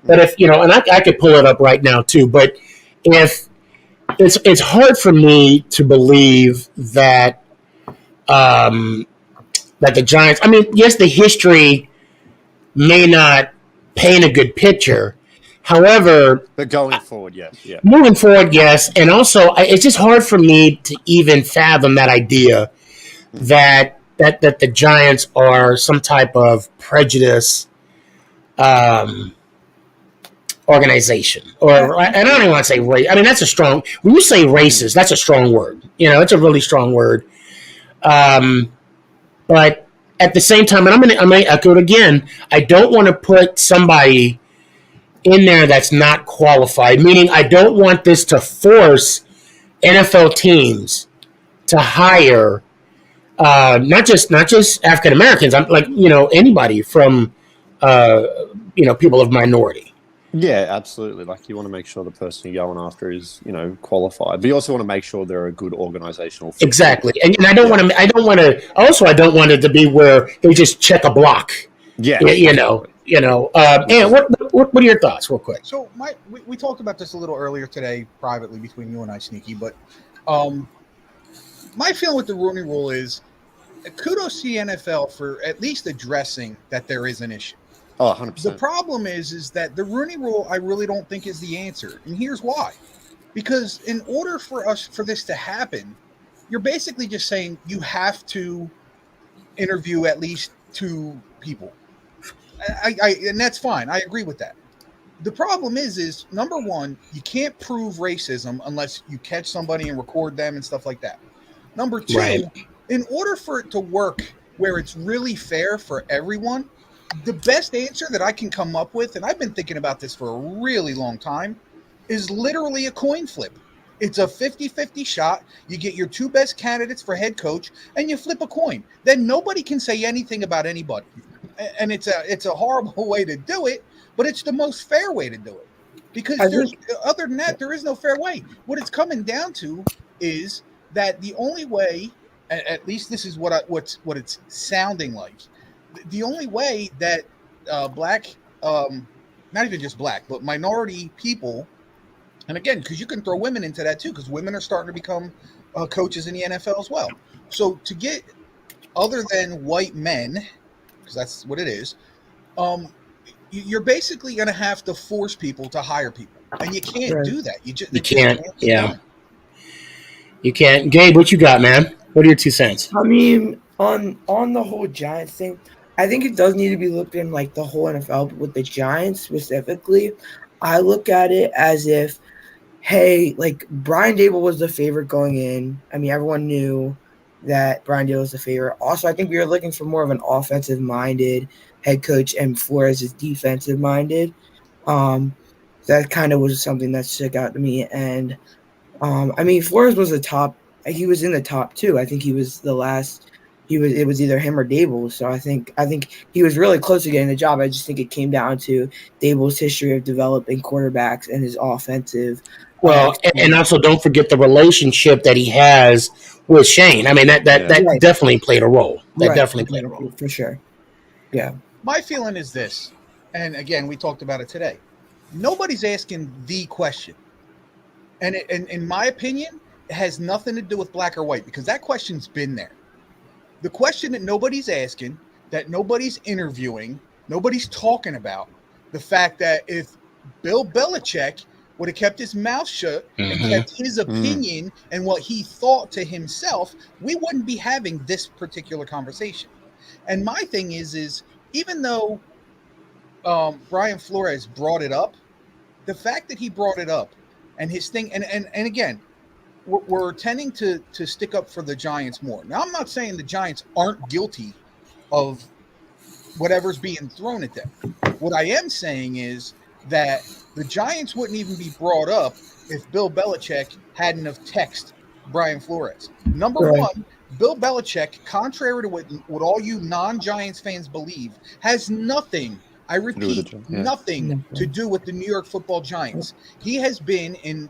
But if and I could pull it up right now too. But if it's hard for me to believe that that the Giants. Yes, the history may not paint a good picture. However, but going forward, yes. Yeah. Moving forward, yes. And also, it's just hard for me to even fathom that idea that the Giants are some type of prejudice organization. And I don't even want to say race. That's a strong, when you say racist, that's a strong word. It's a really strong word. But at the same time, and I'm going to echo it again, I don't want to put somebody in there that's not qualified, meaning I don't want this to force NFL teams to hire not just African Americans. I'm like, anybody from people of minority. Yeah, absolutely. Like, you want to make sure the person you're going after is, qualified, but you also want to make sure they're a good organizational fit. Exactly, and I don't want to. I don't want to. Also, I don't want it to be where they just check a block. Yeah, And what are your thoughts, real quick? So we talked about this a little earlier today, privately between you and I, Sneaky. But my feeling with the Rooney Rule is kudos to the NFL for at least addressing that there is an issue. Oh, 100%. The problem is that the Rooney Rule, I really don't think is the answer. And here's why. Because in order for this to happen, you're basically just saying you have to interview at least 2 people. And that's fine. I agree with that. The problem is number one, you can't prove racism unless you catch somebody and record them and stuff like that. Number 2, Right. In order for it to work where it's really fair for everyone, the best answer that I can come up with, and I've been thinking about this for a really long time, is literally a coin flip. It's a 50-50 shot. You get your 2 best candidates for head coach, and you flip a coin. Then nobody can say anything about anybody. And it's a horrible way to do it, but it's the most fair way to do it. Because other than that, there is no fair way. What it's coming down to is that the only way, at least this is what it's sounding like, the only way that black, not even just black, but minority people, and again, because you can throw women into that too, because women are starting to become coaches in the NFL as well. So to get other than white men, because that's what it is, you're basically going to have to force people to hire people, and you can't do that. You can't. Yeah, you can't. Gabe, what you got, man? What are your 2 cents? I mean, on the whole Giants thing, I think it does need to be looked in like the whole NFL, but with the Giants specifically, I look at it as if, hey, like Brian Dable was the favorite going in. I mean, everyone knew that Brian Dable was the favorite. Also, I think we were looking for more of an offensive-minded head coach, and Flores is defensive-minded. That kind of was something that stuck out to me. And I mean, Flores was he was in the top 2. I think he was the last. It was either him or Dable. So I think he was really close to getting the job. I just think it came down to Dable's history of developing quarterbacks and his offensive. Well, and also don't forget the relationship that he has with Shane. I mean, that Right. definitely played a role. That Right. definitely played a role. For sure. Yeah. My feeling is this, and again, we talked about it today. Nobody's asking the question. And in my opinion, it has nothing to do with black or white, because that question's been there. The question that nobody's asking, that nobody's interviewing, nobody's talking about, the fact that if Bill Belichick would have kept his mouth shut and kept his opinion and what he thought to himself, we wouldn't be having this particular conversation. And my thing is even though Brian Flores brought it up, the fact that he brought it up and his thing, and again, we're tending to stick up for the Giants more. Now, I'm not saying the Giants aren't guilty of whatever's being thrown at them. What I am saying is that the Giants wouldn't even be brought up if Bill Belichick hadn't have texted Brian Flores. Number one, Bill Belichick, contrary to what all you non-Giants fans believe, has nothing, I repeat, nothing to do with the New York Football Giants. He has been in,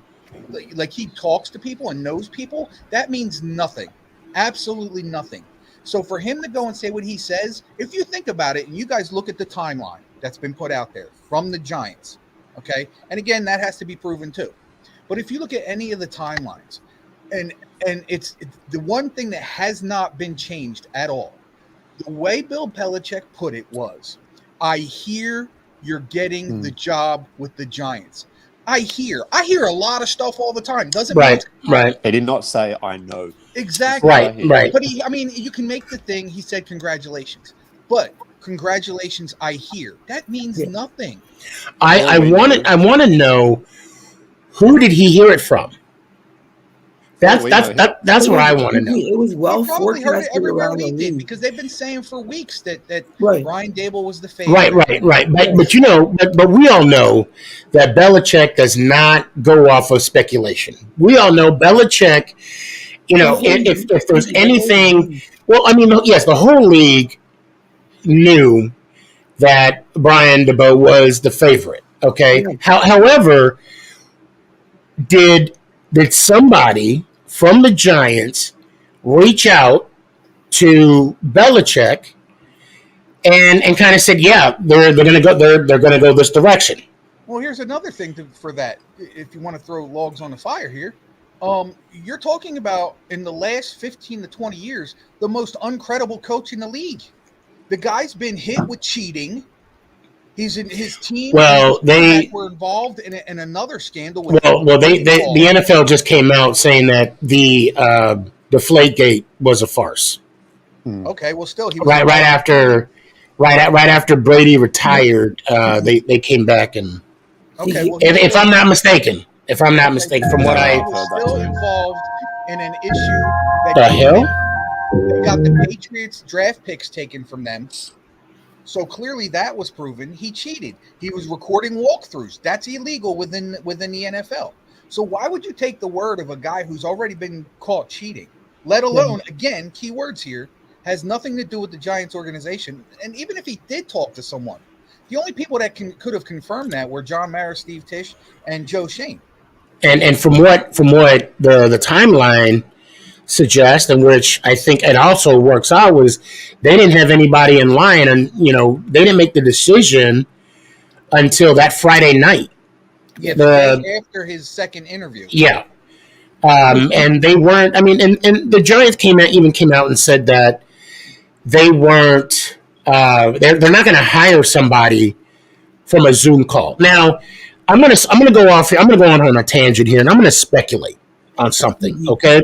like, he talks to people and knows people. That means nothing, absolutely nothing. So for him to go and say what he says, if you think about it and you guys look at the timeline that's been put out there from the Giants, okay? And again, that has to be proven too. But if you look at any of the timelines, and it's the one thing that has not been changed at all, the way Bill Belichick put it was, I hear you're getting the job with the Giants. I hear a lot of stuff all the time. Doesn't right. He did not say I know. Exactly. Right. But I mean, you can make the thing. He said congratulations, but congratulations, I hear. That means nothing. I want to know, who did he hear it from? That's what I want to know. It was well You probably heard it forecasted everywhere around the we did league. because they've been saying for weeks that Right. Brian Dable was the favorite. Right. But you know, but we all know that Belichick does not go off of speculation. We all know Belichick. You know, if there's anything, well, I mean, yes, the whole league knew that Brian DeBoer was the favorite. Okay. However, did somebody from the Giants reach out to Belichick and kind of said, yeah, they're gonna go this direction? Well, here's another thing for that. If you want to throw logs on the fire here, you're talking about in the last 15 to 20 years the most uncredible coach in the league. The guy's been hit with cheating. He's in his team. Well, they were involved in another scandal. The NFL just came out saying that the Deflategate was a farce. Okay, well, still he was right after Brady retired. They came back and okay. Well, if I'm not mistaken, from what I was still involved in an issue that the hell they got the Patriots draft picks taken from them. So clearly that was proven. He cheated. He was recording walkthroughs. That's illegal within the NFL. So why would you take the word of a guy who's already been caught cheating? Let alone, again, key words here, has nothing to do with the Giants organization. And even if he did talk to someone, the only people that could have confirmed that were John Mara, Steve Tisch, and Joe Shane. And from what the timeline suggests, and which I think it also works out, was they didn't have anybody in line, and they didn't make the decision until that Friday night. Yeah, the day after his second interview. Yeah, and they weren't. I mean, and the Giants came out and said that they weren't. They're not going to hire somebody from a Zoom call. Now, I'm gonna go off here. I'm gonna go on a tangent here, and I'm gonna speculate on something. Okay.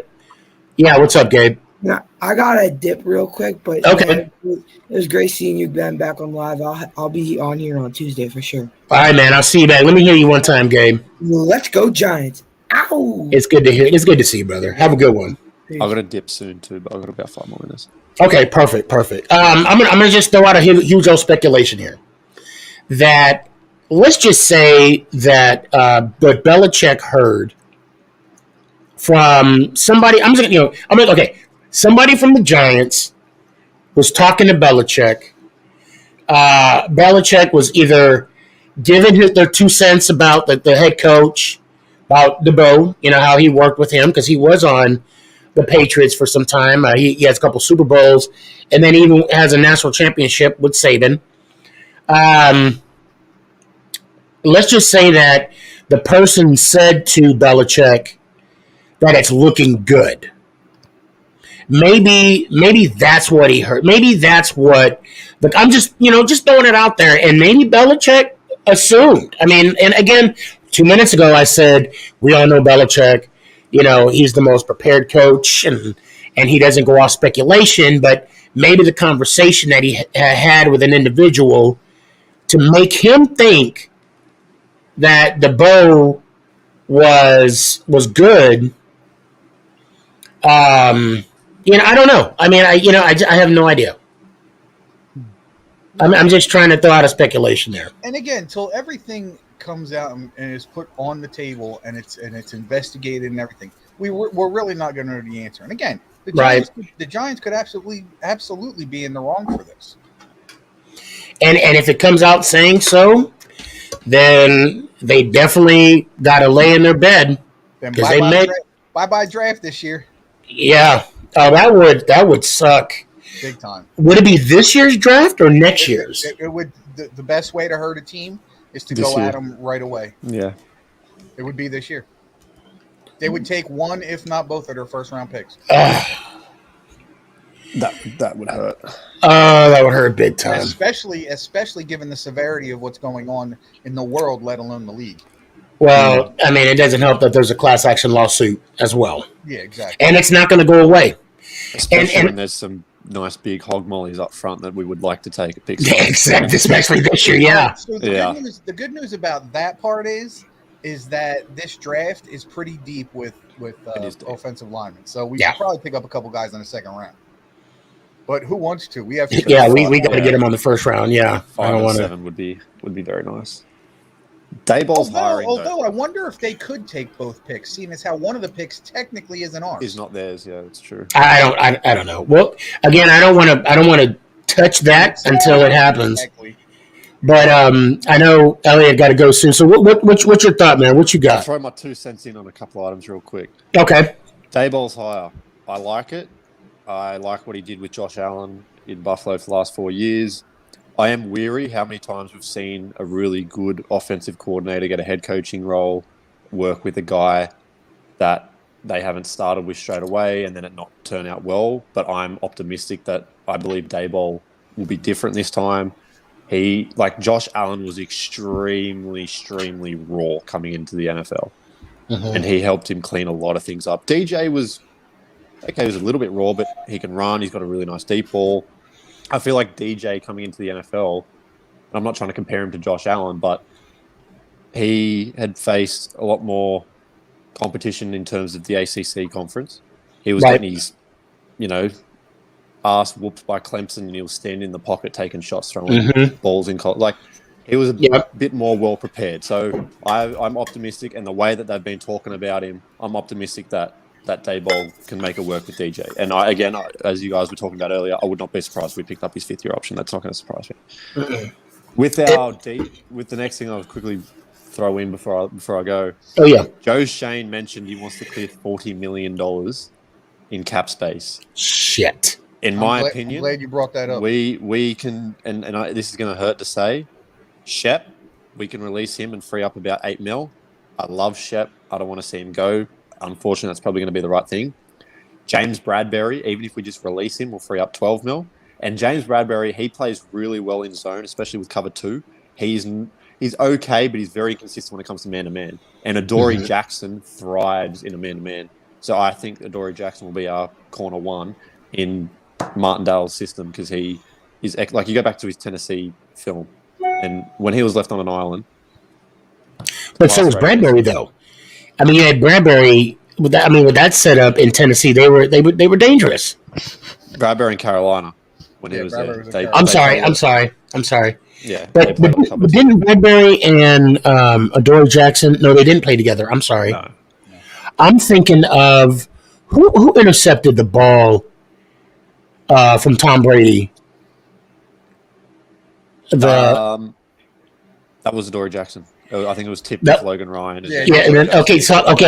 Yeah, what's up, Gabe? Yeah, I got a dip real quick, but okay. It was great seeing you, Ben, back on live. I'll be on here on Tuesday for sure. All right, man. I'll see you back. Let me hear you one time, Gabe. Let's go, Giants. Ow! It's good to hear. It's good to see you, brother. Have a good one. I've got a dip soon too, but I've got about 5 more minutes. Okay, perfect. I'm gonna just throw out a huge old speculation here. That let's just say that what Belichick heard from somebody. Somebody from the Giants was talking to Belichick. Belichick was either giving their 2 cents about the head coach, about DeBoer, how he worked with him, because he was on the Patriots for some time. He has a couple Super Bowls, and then even has a national championship with Saban. Let's just say that the person said to Belichick that it's looking good. Maybe that's what he heard. Maybe that's what. But I'm just throwing it out there, and maybe Belichick assumed. I mean, and again, 2 minutes ago I said we all know Belichick. He's the most prepared coach, and he doesn't go off speculation. But maybe the conversation that he had with an individual to make him think that DeBoer was good. I don't know. I mean, I have no idea. I'm just trying to throw out a speculation there. And again, till everything comes out and is put on the table and it's investigated and everything, we're really not going to know the answer. And again, the Giants could absolutely be in the wrong for this. And if it comes out saying so, then they definitely got to lay in their bed. Then bye-bye draft this year. Yeah. Oh, that would suck. Big time. Would it be this year's draft or next year's? It would. The best way to hurt a team is to go at them right away. Yeah. It would be this year. They would take one, if not both, of their first-round picks. That would hurt. That would hurt big time. Especially given the severity of what's going on in the world, let alone the league. Well, I mean, it doesn't help that there's a class action lawsuit as well. Yeah, exactly. And it's not going to go away. Especially when there's some nice big hog mollies up front that we would like to take a picture of. Exactly, especially this year, yeah. So the good news about that part is is that this draft is pretty deep with is deep. offensive linemen. So we Yeah. should probably pick up a couple guys in the second round. But who wants to? We have to. Yeah, we got to get him on the first round. Yeah, I 5 don't and want to. 7 would be very nice. Dayball's hiring Although I wonder if they could take both picks, seeing as how one of the picks technically isn't ours. is not theirs. Yeah, it's true. I don't know. Well, again, I don't want to touch that until it happens. Exactly. But I know Elliot got to go soon. So what's your thought, man? What you I'll got? throw my 2 cents in on a couple of items real quick. Okay. Dayball's hire. I like it. I like what he did with Josh Allen in Buffalo for the last 4 years. I am weary how many times we've seen a really good offensive coordinator get a head coaching role, work with a guy that they haven't started with straight away and then it not turn out well. But I'm optimistic that I believe Dayball will be different this time. He, like Josh Allen, was extremely raw coming into the NFL. Mm-hmm. And he helped him clean a lot of things up. DJ was a little bit raw, but he can run. He's got a really nice deep ball. I feel like DJ coming into the NFL, and I'm not trying to compare him to Josh Allen, but he had faced a lot more competition in terms of the ACC conference. He was getting his, ass whooped by Clemson, and he was standing in the pocket taking shots, throwing balls in college. Like, he was a bit more well prepared. So I'm optimistic, and the way that they've been talking about him, I'm optimistic that Dayball can make it work with DJ. And as you guys were talking about earlier, I would not be surprised if we picked up his 5th-year option. That's not going to surprise me. With the next thing I'll quickly throw in before I go. Oh yeah. Joe Shane mentioned he wants to clear $40 million in cap space. Shit. In my opinion, I'm glad you brought that up. We can, this is going to hurt to say, Shep, we can release him and free up about $8 million. I love Shep. I don't want to see him go. Unfortunately, that's probably going to be the right thing. James Bradbury, even if we just release him, we'll free up $12 million. And James Bradbury, he plays really well in zone, especially with cover 2. He's okay, but he's very inconsistent when it comes to man-to-man. And Adoree Jackson thrives in a man-to-man. So I think Adoree Jackson will be our corner 1 in Martindale's system, because he is like, you go back to his Tennessee film, and when he was left on an island. But so was Bradbury, though. I mean, you had Bradbury. With that setup in Tennessee, they were dangerous. Bradbury in Carolina when he was there. I'm sorry. Yeah, but didn't Bradbury and Adoree Jackson? No, they didn't play together. I'm sorry. No. I'm thinking of who intercepted the ball from Tom Brady. That was Adoree Jackson. I think it was tipped with Logan Ryan. And then, I'm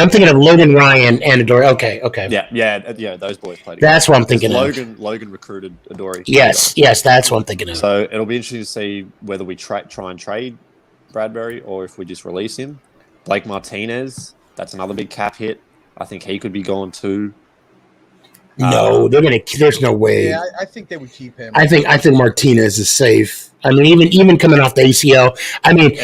thinking of Logan Ryan and Adoree. Okay. Yeah, those boys played. That's what I'm thinking of. Logan recruited Adoree. Yes, that's what I'm thinking of. So it'll be interesting to see whether we try and trade Bradbury or if we just release him. Blake Martinez, that's another big cap hit. I think he could be gone too. No, there's no way. Yeah, I think they would keep him. I think Martinez is safe. I mean, even coming off the ACL. I mean,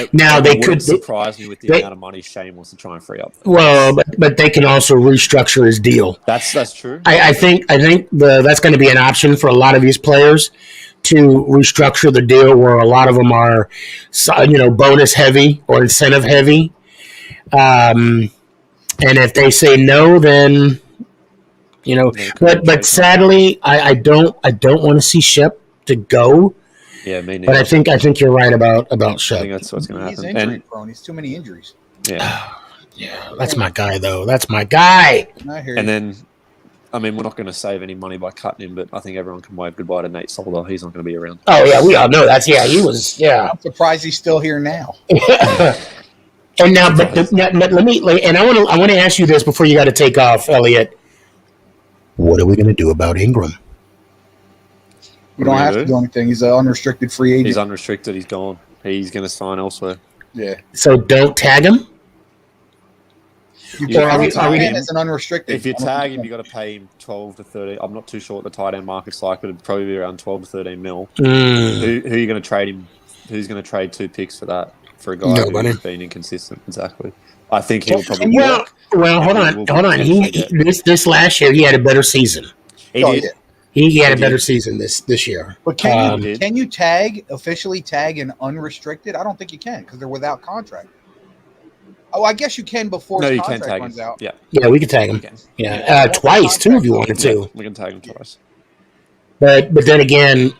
they could surprise me with the amount of money Shane wants to try and free up. Well, but they can also restructure his deal. That's true. I think that's going to be an option for a lot of these players to restructure the deal, where a lot of them are, bonus heavy or incentive heavy. And if they say no, then. But sadly, I don't want to see Shep to go. Yeah, me neither. But I think you're right about Shep. I think that's what's going to happen. He's injury prone. He's too many injuries. Yeah, that's my guy though. That's my guy. And then, I mean, we're not going to save any money by cutting him, but I think everyone can wave goodbye to Nate Solder. He's not going to be around. Oh yeah, we all know that's he was. Yeah, I'm surprised he's still here now. And now, but let me. And I want to ask you this before you got to take off, Elliot. What are we going to do about Ingram? We don't have to do anything. He's an unrestricted free agent. He's unrestricted. He's gone. He's going to sign elsewhere. Yeah. So don't tag him? You can tag him as an unrestricted. If you tag him, you got to pay him 12 to 30. I'm not too sure what the tight end market's like, but it'd probably be around 12 to 13 mil. Who are you going to trade him? Who's going to trade 2 picks for that? For a guy who's been inconsistent? Exactly. I think he'll probably work. Well, hold on. This last year, he had a better season. He did. He had a better season this year. But can you officially tag an unrestricted? I don't think you can because they're without contract. Oh, I guess you can before No, his you can contract tag runs him. out. Yeah, Yeah, we could tag him. you can. Yeah, twice too if you wanted to. We can tag him twice. But then again,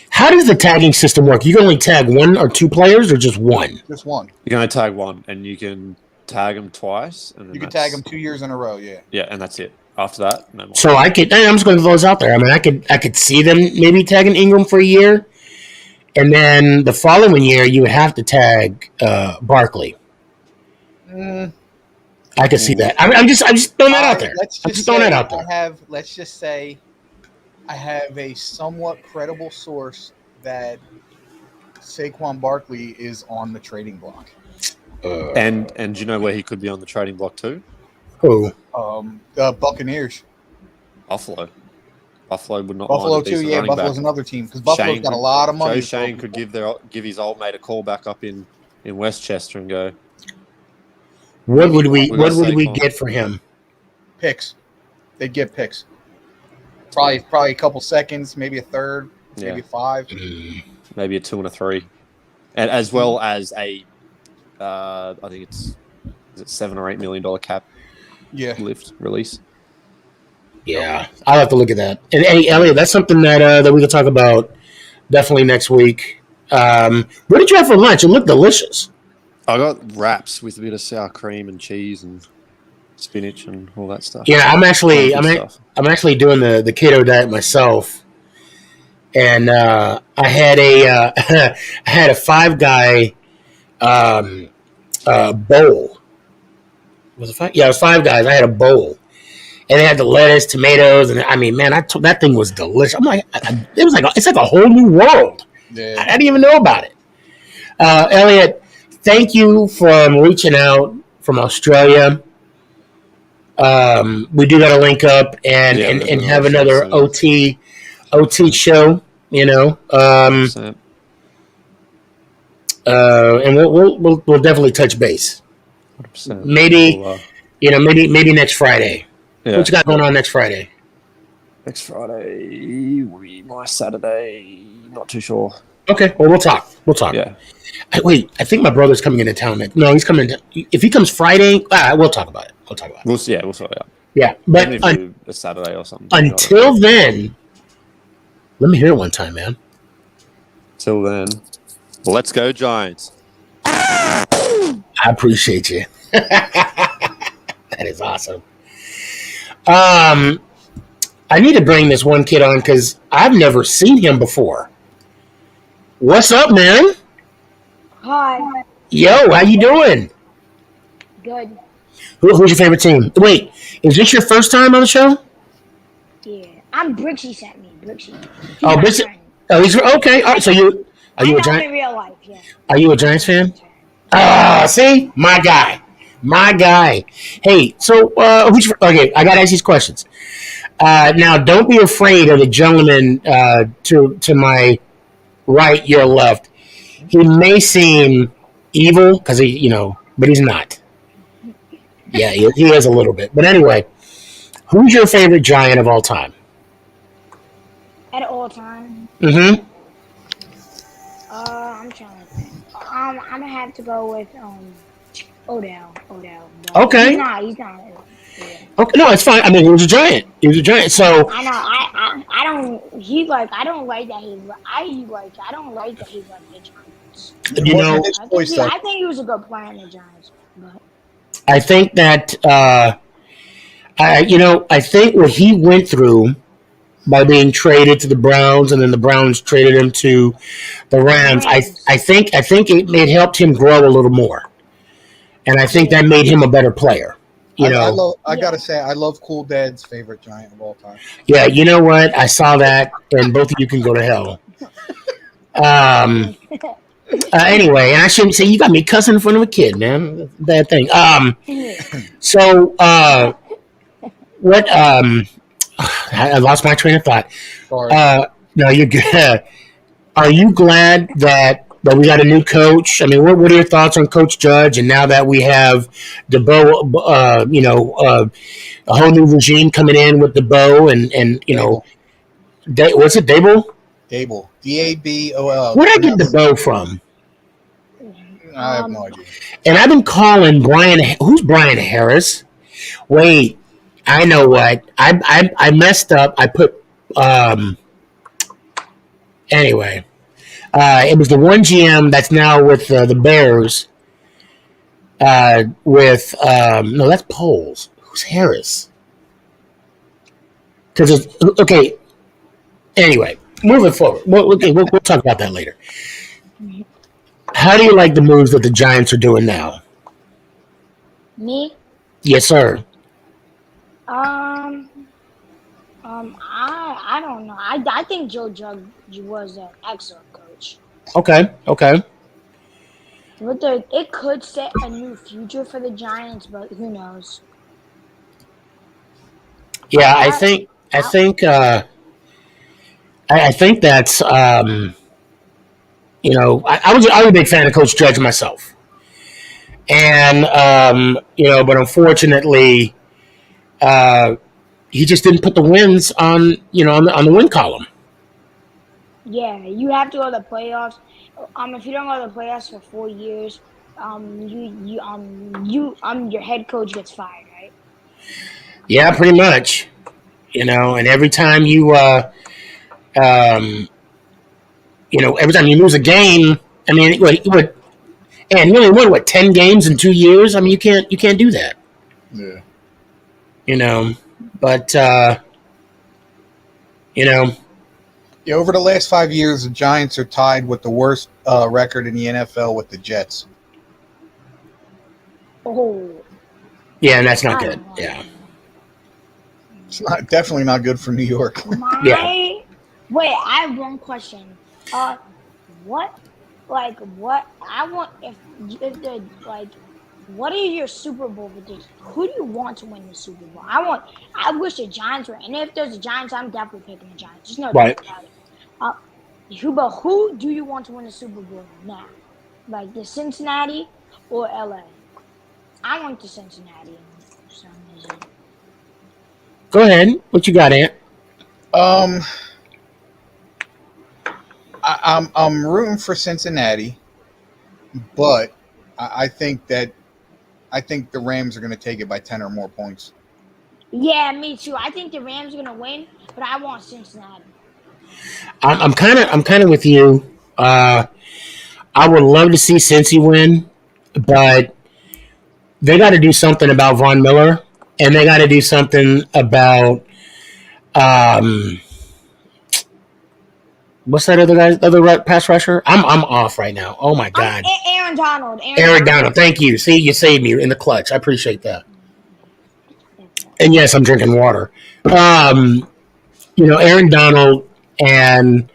how does the tagging system work? You can only tag one or two players, or just one? Just one. You can only tag one, and you can tag him twice. And then You can tag him 2 years in a row. Yeah. Yeah, and that's it. After that, no more. So I'm just going to throw this out there. I mean, I could see them maybe tagging Ingram for a year, and then the following year you would have to tag Barkley. I could see that. I'm just throwing that out there. I'm just throwing that out there. Let's just say I have a somewhat credible source that Saquon Barkley is on the trading block. And do you know where he could be on the trading block too? Who? The Buccaneers. Buffalo. Buffalo would not Buffalo mind a too. decent Yeah, running Buffalo's back. another team because Buffalo's Shane got a lot of money. Joe Shane could give his old mate a call back up in Westchester and go. What would we get for him? Picks. They'd get picks. Probably a couple seconds, maybe a third, maybe 5. Maybe a 2 and a 3, and as well as a, I think it's $7 or $8 million cap. Yeah. Release. Yeah, I'll have to look at that. And hey, Elliot, that's something that we can talk about definitely next week. What did you have for lunch? It looked delicious. I got wraps with a bit of sour cream and cheese and spinach and all that stuff. Yeah, I'm actually doing the keto diet myself, and I had a Five Guy bowl. Was it five? Yeah, it was Five Guys. I had a bowl, and they had the lettuce, tomatoes, and I mean, man, that thing was delicious. I'm like, it's like a whole new world. Yeah. I didn't even know about it. Elliot, thank you for reaching out from Australia. We do got to link up and have another OT show, you know. And we'll definitely touch base. 100%. Maybe next Friday. Yeah. What you got going on next Friday? Next Friday, my Saturday, not too sure. Okay, well, we'll talk. Yeah. Wait, I think my brother's coming into town. No, he's coming. If he comes Friday, we'll talk about it. We'll sort it out. Yeah, but a Saturday or something. Until then, let me hear it one time, man. Till then, let's go Giants. I appreciate you. That is awesome. I need to bring this one kid on because I've never seen him before. What's up, man? Hi. Yo, how you doing? Good. Who's your favorite team? Wait, is this your first time on the show? Yeah. Brixie sent me. Brixie. Oh, Brixie. Oh, he's okay. All right, so are you a Giants? In real life, yeah. Are you a Giants fan? See, my guy. Hey, so okay? I gotta ask these questions. Now, don't be afraid of the gentleman to my right, your left. He may seem evil because but he's not. Yeah, he is a little bit. But anyway, who's your favorite Giant of all time? At all time? Mm-hmm. I'm trying to think. I'm gonna have to go with Odell. Okay. He's not. Yeah. Okay, no, it's fine. I mean, he was a Giant. So I know. I don't. I don't like that he. I don't like that he left the Giants. I think he was a good player in the Giants, but I think that I think what he went through by being traded to the Browns, and then the Browns traded him to the Rams. I think it helped him grow a little more, and I think that made him a better player. I gotta say, I love Cool Dad's favorite Giant of all time. Yeah, you know what? I saw that, and both of you can go to hell. Anyway, and I shouldn't say you got me cussing in front of a kid, man. Bad thing. So what? I lost my train of thought. Sorry. No, you're good. Are you glad that we got a new coach? I mean, what are your thoughts on Coach Judge? And now that we have DeBow, a whole new regime coming in with DeBow, and what's it, Dable? Dable. DABOL. Where'd I get DeBow from? I have no idea. And I've been calling Brian. Who's Brian Harris? Wait, I know what. I messed up. I put anyway. It was the one GM that's now with the Bears. No, that's Poles. Who's Harris? Because okay. Anyway, moving forward, we'll talk about that later. How do you like the moves that the Giants are doing now? Me? Yes, sir. I don't know. I think Joe Judge was an excellent coach. Okay. But it could set a new future for the Giants, but who knows? Yeah, I think that's I was a big fan of Coach Judge myself, and but unfortunately, he just didn't put the wins on the win column. Yeah, you have to go to the playoffs. If you don't go to the playoffs for 4 years, your head coach gets fired, right? Yeah, pretty much. And every time every time you lose a game, I mean, you only won 10 games in 2 years. I mean, you can't do that. Yeah. But Yeah, over the last 5 years, the Giants are tied with the worst record in the NFL with the Jets. Oh. Yeah, and that's not good. Yeah. It's definitely not good for New York. Wait, I have one question. What are your Super Bowl predictions? Who do you want to win the Super Bowl? I wish the Giants were, and if there's a Giants, I'm definitely picking the Giants. Just no doubt about it. Who do you want to win the Super Bowl now? Like the Cincinnati or LA? I want the Cincinnati for some reason. Go ahead. What you got, Ant? I'm rooting for Cincinnati, but I think the Rams are going to take it by 10 or more points. Yeah, me too. I think the Rams are going to win, but I want Cincinnati. I'm kind of with you. I would love to see Cincy win, but they got to do something about Von Miller, and they got to do something about what's that other pass rusher? I'm off right now. Oh my God. Aaron Donald. Aaron Donald. Thank you. See, you saved me in the clutch. I appreciate that. And yes, I'm drinking water. Aaron Donald and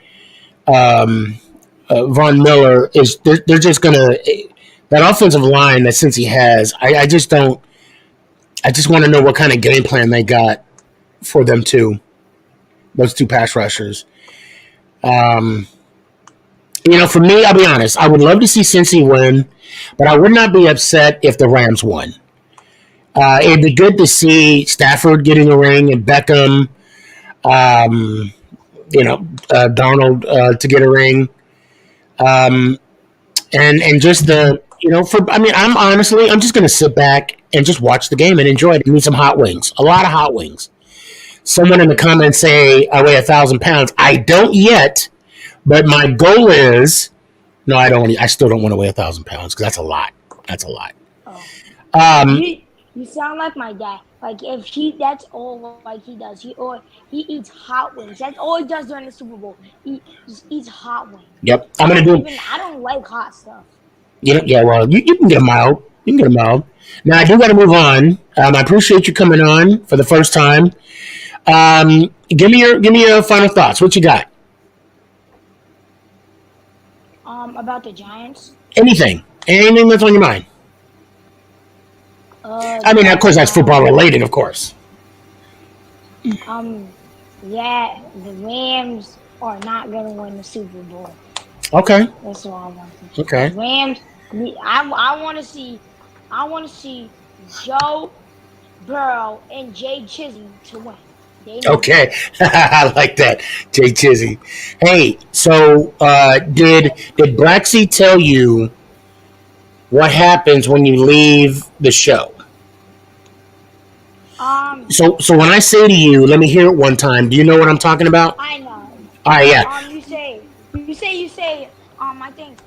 Von Miller they're just gonna that offensive line that Cincy has. I just want to know what kind of game plan they got for those two pass rushers. For me, I'll be honest. I would love to see Cincy win, but I would not be upset if the Rams won. It'd be good to see Stafford getting a ring and Beckham, Donald to get a ring, and just I'm just going to sit back and just watch the game and enjoy it. I need some hot wings, a lot of hot wings. Someone in the comments say I weigh 1,000 pounds. I don't yet, but my goal is no. I don't. I still don't want to weigh 1,000 pounds because that's a lot. That's a lot. Oh. You sound like my dad. Like that's all like he does. He eats hot wings. That's all he does during the Super Bowl. He just eats hot wings. Yep, I'm gonna do. I don't like hot stuff. Yeah. Well, you can get them mild. You can get them mild. Now I do got to move on. I appreciate you coming on for the first time. Give me your final thoughts. What you got? About the Giants. Anything that's on your mind. Of course, that's football related, of course. Yeah, the Rams are not going to win the Super Bowl. Okay. That's all I want to see. Okay. The Rams. I want to see Joe Burrow and Jay Chizzy to win. Okay, I like that, Jay Chizzy. Hey, so did Braxy tell you what happens when you leave the show. So when I say to you, let me hear it one time. Do you know what I'm talking about? I know. All right, yeah. You say, I think,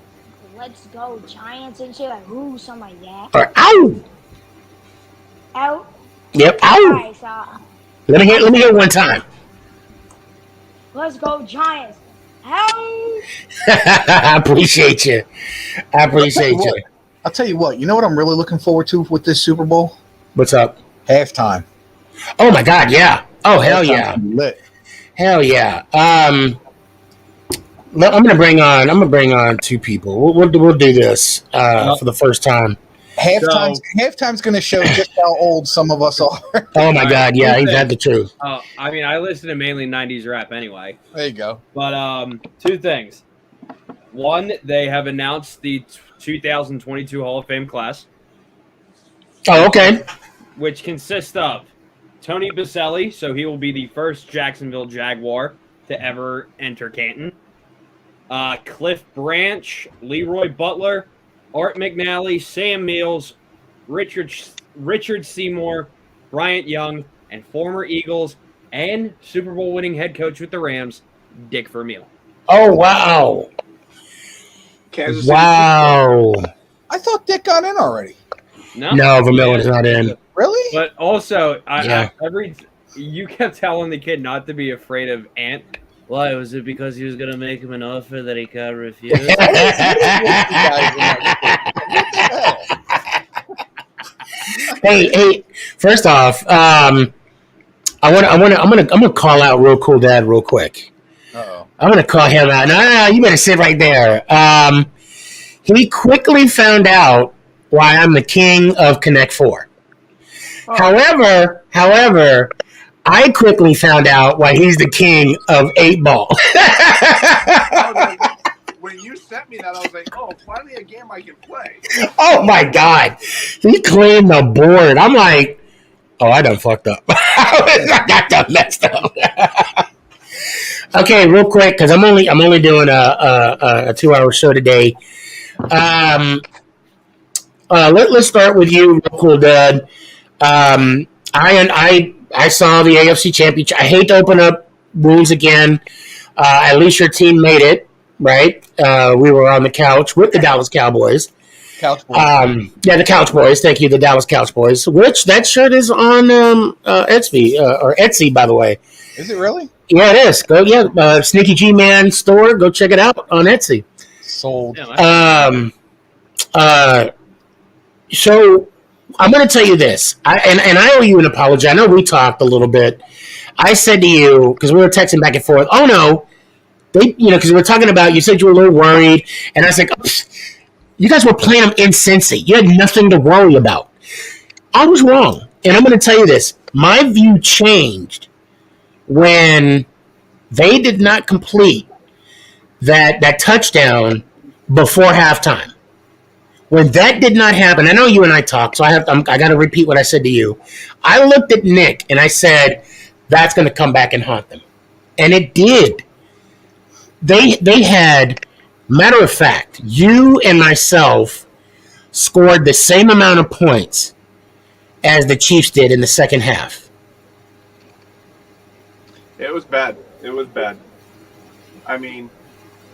let's go Giants and shit, like, ooh, something like that. Or ow. Out. Yep, ow. All right, so Let me hear it one time. let's go Giants. Out. I appreciate you. I'll tell you what. You know what I'm really looking forward to with this Super Bowl? What's up? Halftime. Oh my God, yeah. Oh hell Halftime's yeah. gonna be lit. Hell yeah. I'm gonna bring on two people. We'll do this for the first time. Halftime's going to show just how old some of us are. Oh my God, yeah, ain't that the truth? I mean, I listen to mainly 90s rap anyway. There you go. But two things. One, they have announced the 2022 Hall of Fame class. Oh, okay. Which consists of Tony Baselli, so he will be the first Jacksonville Jaguar to ever enter Canton. Cliff Branch, Leroy Butler, Art McNally, Sam Mills, Richard Seymour, Bryant Young, and former Eagles and Super Bowl winning head coach with the Rams, Dick Vermeil. Oh wow! Kansas City. Wow! I thought Dick got in already. No, Vermeil is not in. Really? But also, you kept telling the kid not to be afraid of Ant. Why? Was it because he was going to make him an offer that he can't refuse? Hey! First off, I'm gonna call out Real Cool Dad real quick. Uh-oh. I'm gonna call him out. No, you better sit right there. He quickly found out why I'm the king of Connect 4. Oh. However, I quickly found out why he's the king of 8-ball. When you sent me that, I was like, oh, finally a game I can play. Oh, my God. He claimed the board. I'm like, oh, I done fucked up. I got done messed up. Okay, real quick, because I'm only doing a 2-hour show today. Let's start with you, Real Cool Dad. I saw the AFC Championship. I hate to open up wounds again. At least your team made it, right? We were on the couch with the Dallas Cowboys. Couch Boys. The Couch Boys. Thank you, the Dallas Couch Boys. Which that shirt is on Etsy, by the way. Is it really? Yeah, it is. Sneakyg Man store. Go check it out on Etsy. Sold. So I'm going to tell you this, I owe you an apology. I know we talked a little bit. I said to you, because we were texting back and forth, oh no, because we were talking about, you said you were a little worried, and I was like, you guys were playing them in Cincy. You had nothing to worry about. I was wrong, and I'm going to tell you this. My view changed when they did not complete that touchdown before halftime. When that did not happen, I know you and I talked, so I got to repeat what I said to you. I looked at Nick and I said, "That's going to come back and haunt them," and it did. They had, matter of fact, you and myself scored the same amount of points as the Chiefs did in the second half. It was bad. I mean,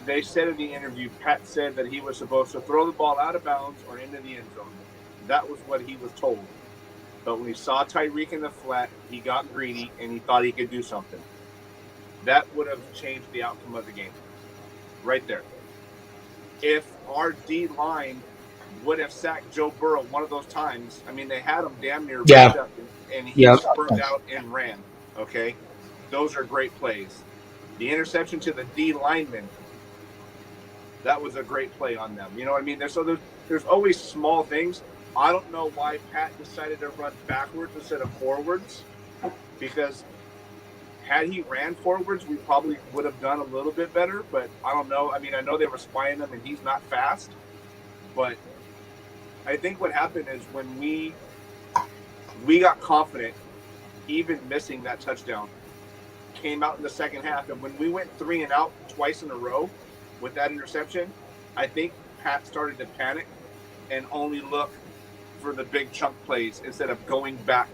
they said in the interview, Pat said that he was supposed to throw the ball out of bounds or into the end zone. That was what he was told. But when he saw Tyreek in the flat, he got greedy and he thought he could do something. That would have changed the outcome of the game. Right there. If our D line would have sacked Joe Burrow one of those times, I mean, they had him damn near ripped up and he spurred out and ran. Okay? Those are great plays. The interception to the D lineman, that was a great play on them. You know what I mean? There's always small things. I don't know why Pat decided to run backwards instead of forwards, because had he ran forwards, we probably would have done a little bit better, but I don't know. I mean, I know they were spying him and he's not fast, but I think what happened is when we got confident, even missing that touchdown, came out in the second half, and when we went 3 and out twice in a row with that interception, I think Pat started to panic and only look for the big chunk plays instead of going back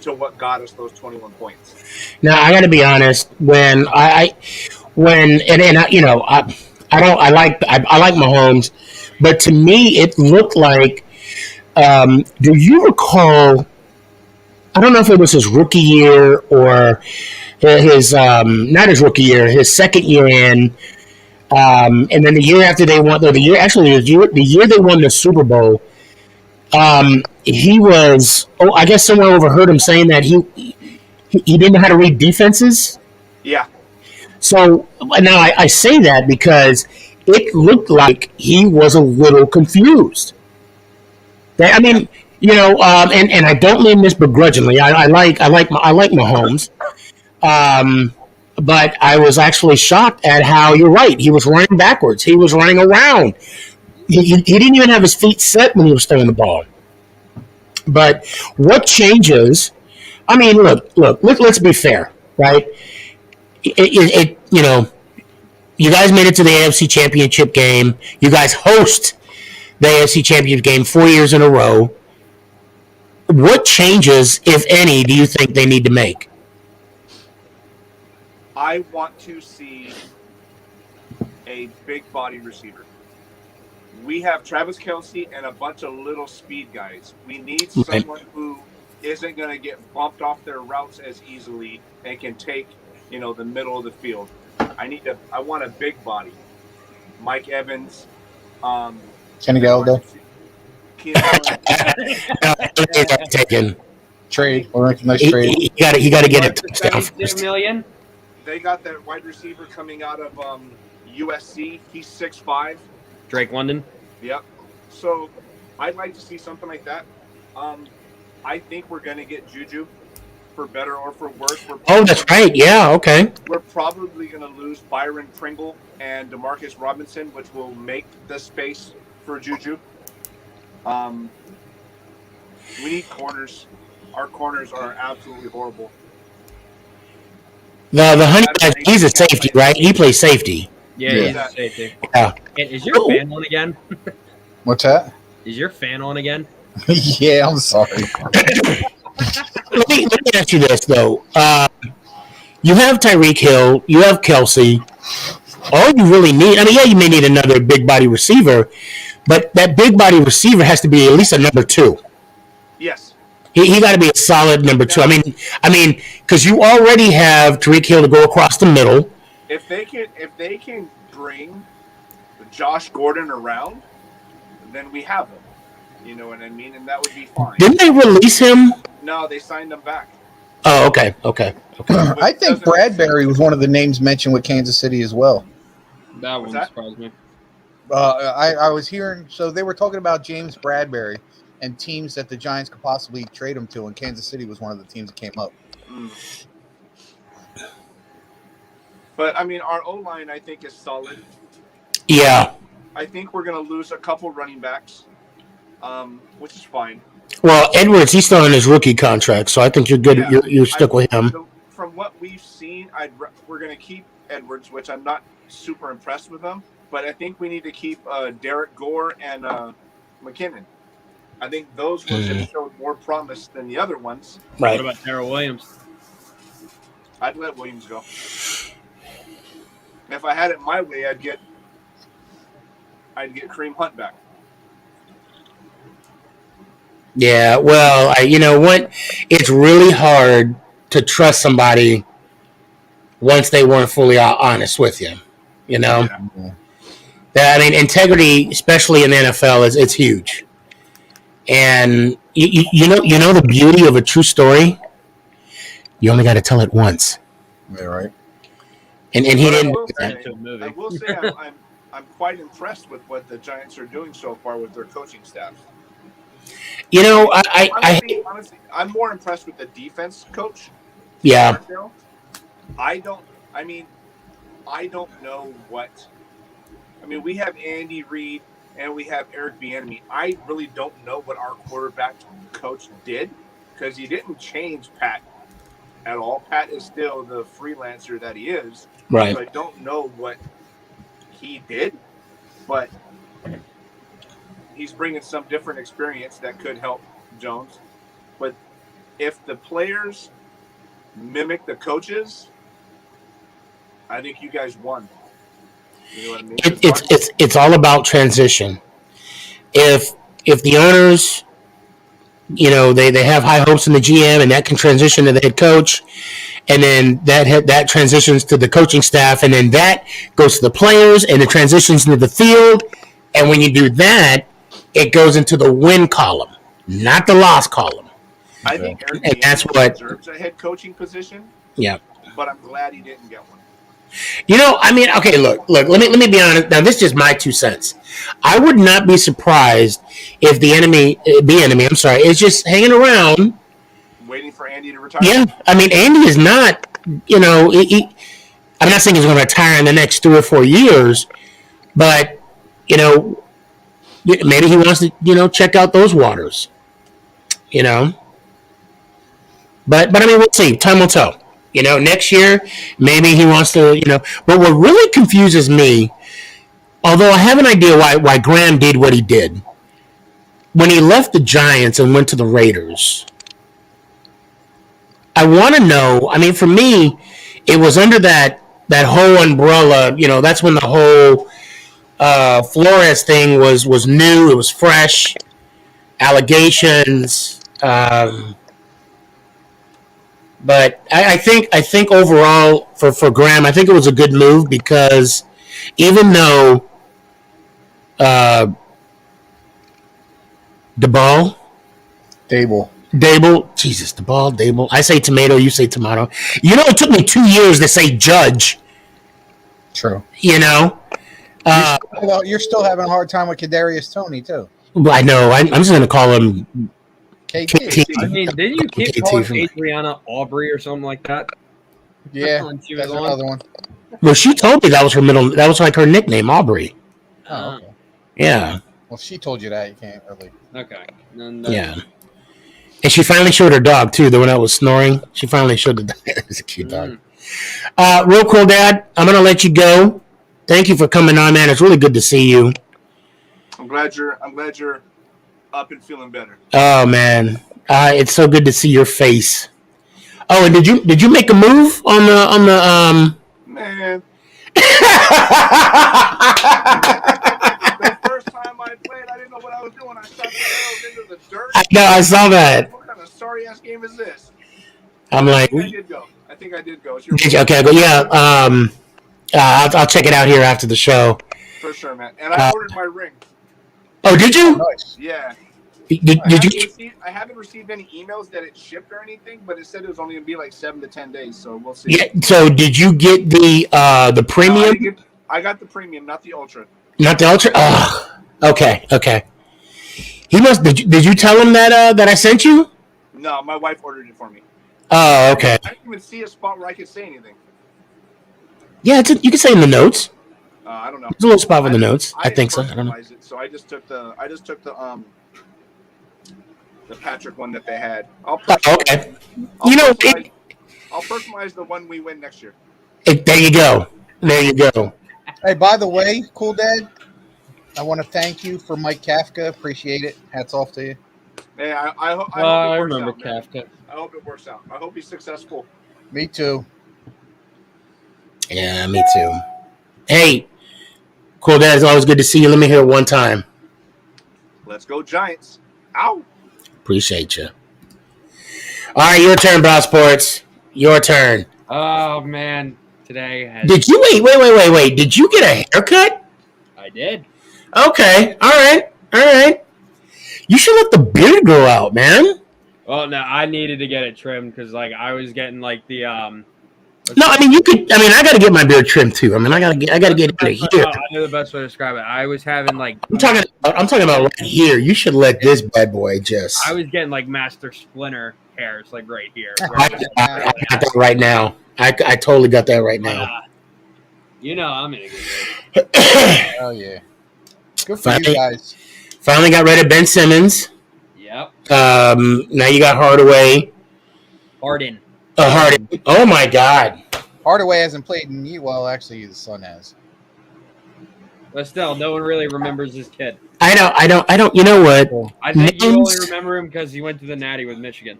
to what got us those 21 points. Now I got to be honest. When I like Mahomes, but to me it looked like. Do you recall? I don't know if it was his rookie year or his not his rookie year, his second year in, and then the year after they won, or the year they won the Super Bowl. He was. Oh, I guess someone overheard him saying that he didn't know how to read defenses. Yeah. So now I say that because it looked like he was a little confused. I mean, and I don't mean this begrudgingly. I like Mahomes, but I was actually shocked at how you're right. He was running backwards. He was running around. He didn't even have his feet set when he was throwing the ball. But what changes? I mean, look. Let's be fair, right? You guys made it to the AFC Championship game. You guys host the AFC Championship game 4 years in a row. What changes, if any, do you think they need to make? I want to see a big body receiver. We have Travis Kelce and a bunch of little speed guys. We need someone who isn't going to get bumped off their routes as easily and can take, the middle of the field. I want a big body. Mike Evans, Kenny Galladay. Taken. Trade. We'll make a nice trade. He got to get a touchdown first. $1 They got that wide receiver coming out of USC. He's 6'5". Drake London. Yep. So I'd like to see something like that. I think we're going to get Juju, for better or for worse. That's right. Yeah, okay. We're probably going to lose Byron Pringle and Demarcus Robinson, which will make the space for Juju. We need corners. Our corners are absolutely horrible. The honey badger, he's a safety, right? He plays safety. Yeah, he's a safety. Yeah. Is your fan on again? What's that? Is your fan on again? Yeah, I'm sorry. Let me ask you this though. You have Tyreek Hill, you have Kelce. All you really need, you may need another big body receiver, but that big body receiver has to be at least a number 2. Yes. He got to be a solid number 2. I mean, because you already have Tyreek Hill to go across the middle. If they can bring Josh Gordon around, then we have him. You know what I mean? And that would be fine. Didn't they release him? No, they signed him back. Oh, okay. I think Bradbury was one of the names mentioned with Kansas City as well. That wouldn't surprise me. I was hearing, so they were talking about James Bradbury and teams that the Giants could possibly trade him to, and Kansas City was one of the teams that came up. But, our O-line, I think, is solid. Yeah. I think we're going to lose a couple running backs, which is fine. Well, Edwards, he's still on his rookie contract, so I think you're good. Yeah. You're stuck with him. So from what we've seen, we're going to keep Edwards, which I'm not super impressed with him. But I think we need to keep Derek Gore and McKinnon. I think those ones have showed more promise than the other ones. Right. What about Darrell Williams? I'd let Williams go. If I had it my way, I'd get Kareem Hunt back. Yeah, well, you know what? It's really hard to trust somebody once they weren't fully honest with you. You know, integrity, especially in the NFL, it's huge. And you know the beauty of a true story. You only got to tell it once. Yeah, right. And he didn't. I will say I'm quite impressed with what the Giants are doing so far with their coaching staff. You know, honestly, I'm more impressed with the defense coach. Yeah. I don't know what. We have Andy Reid and we have Eric Bieniemy. I really don't know what our quarterback coach did because he didn't change Pat at all. Pat is still the freelancer that he is. Right. So I don't know what he did, but he's bringing some different experience that could help Jones. But if the players mimic the coaches, I think you guys won. You know what I mean? It's all about transition. If the owners, they have high hopes in the GM, and that can transition to the head coach, and then that transitions to the coaching staff, and then that goes to the players, and it transitions into the field. And when you do that, it goes into the win column, not the loss column. I think Eric and that's what deserves a head coaching position. Yeah. But I'm glad he didn't get one. Okay, look, let me be honest. Now, this is just my 2 cents. I would not be surprised if the enemy, is just hanging around. Waiting for Andy to retire? Yeah. I mean, Andy is not, I'm not saying he's going to retire in the next 3 or 4 years, but, maybe he wants to, check out those waters, But I mean, we'll see. Time will tell. Next year, maybe he wants to, But what really confuses me, although I have an idea why Graham did what he did, when he left the Giants and went to the Raiders, I want to know, I mean, for me, it was under that whole umbrella, that's when the whole Flores thing was new, it was fresh, allegations, but I think overall for Graham, I think it was a good move because even though Dable, Jesus, Dable. I say tomato, you say tomato. It took me 2 years to say judge. True. You're still having a hard time with Kadarius Toney too. Well, I know. I'm just going to call him KT. I mean, didn't you keep calling Adriana Aubrey or something like that? Yeah, that's another one. Well, she told me that was her that was like her nickname, Aubrey. Oh, okay. Yeah. Well, if she told you that, you can't really. Okay. Yeah. And she finally showed her dog, too, the one that was snoring. She finally showed the dog. It was a cute dog. Real cool, Dad. I'm going to let you go. Thank you for coming on, man. It's really good to see you. I'm glad you're up and feeling better. Oh, man. It's so good to see your face. Oh, and did you make a move on the Man. The first time I played, I didn't know what I was doing. I shot the arrows into the dirt. No, I saw that. What kind of sorry ass game is this? I'm like, I think I did go. Did you? Okay, but yeah, I'll check it out here after the show. For sure, man. And I ordered my ring. Oh, did you? Nice. Yeah. Did you? I haven't received any emails that it shipped or anything, but it said it was only going to be like 7 to 10 days, so we'll see. Yeah. So did you get the premium? I got the premium, not the ultra. Not the ultra. Oh, okay. He must. Did you tell him that I sent you? No, my wife ordered it for me. Oh, okay. I didn't even see a spot where I could say anything. Yeah, you can say in the notes. I don't know. There's a little spot in the notes. I think so. I don't know. It, so I just took the Patrick one that they had. I'll personalize the one we win next year. There you go. Hey, by the way, Cool Dad, I want to thank you for Mike Kafka. Appreciate it. Hats off to you. Hey, I hope it works I remember out, man. Kafka. I hope it works out. I hope he's successful. Me too. Yeah, me too. Hey, Cool Dad, it's always good to see you. Let me hear it one time. Let's go Giants. Ow. Appreciate you. All right, your turn, Brow Sports. Your turn. Oh, man. Today has... Did you wait? Did you get a haircut? I did. Okay. All right. You should let the beard grow out, man. Well, no, I needed to get it trimmed because, like, I was getting like the No, I mean you could. I mean, I got to get my beard trimmed too. I mean, I got to get it here. I know the best way to describe it. I was having like. I'm talking about right here. You should let this bad boy just. I was getting like Master Splinter hairs, like right here. I got that right now. I totally got that right now. I'm in a good mood. Oh yeah. Good for you guys. Finally got rid of Ben Simmons. Yep. Now you got Hardaway. Harden. Harden. Oh my God. Hardaway hasn't played in you. Well, actually, the son has. But still, no one really remembers this kid. I don't. You know what? I think you only Names- remember him because he went to the Natty with Michigan.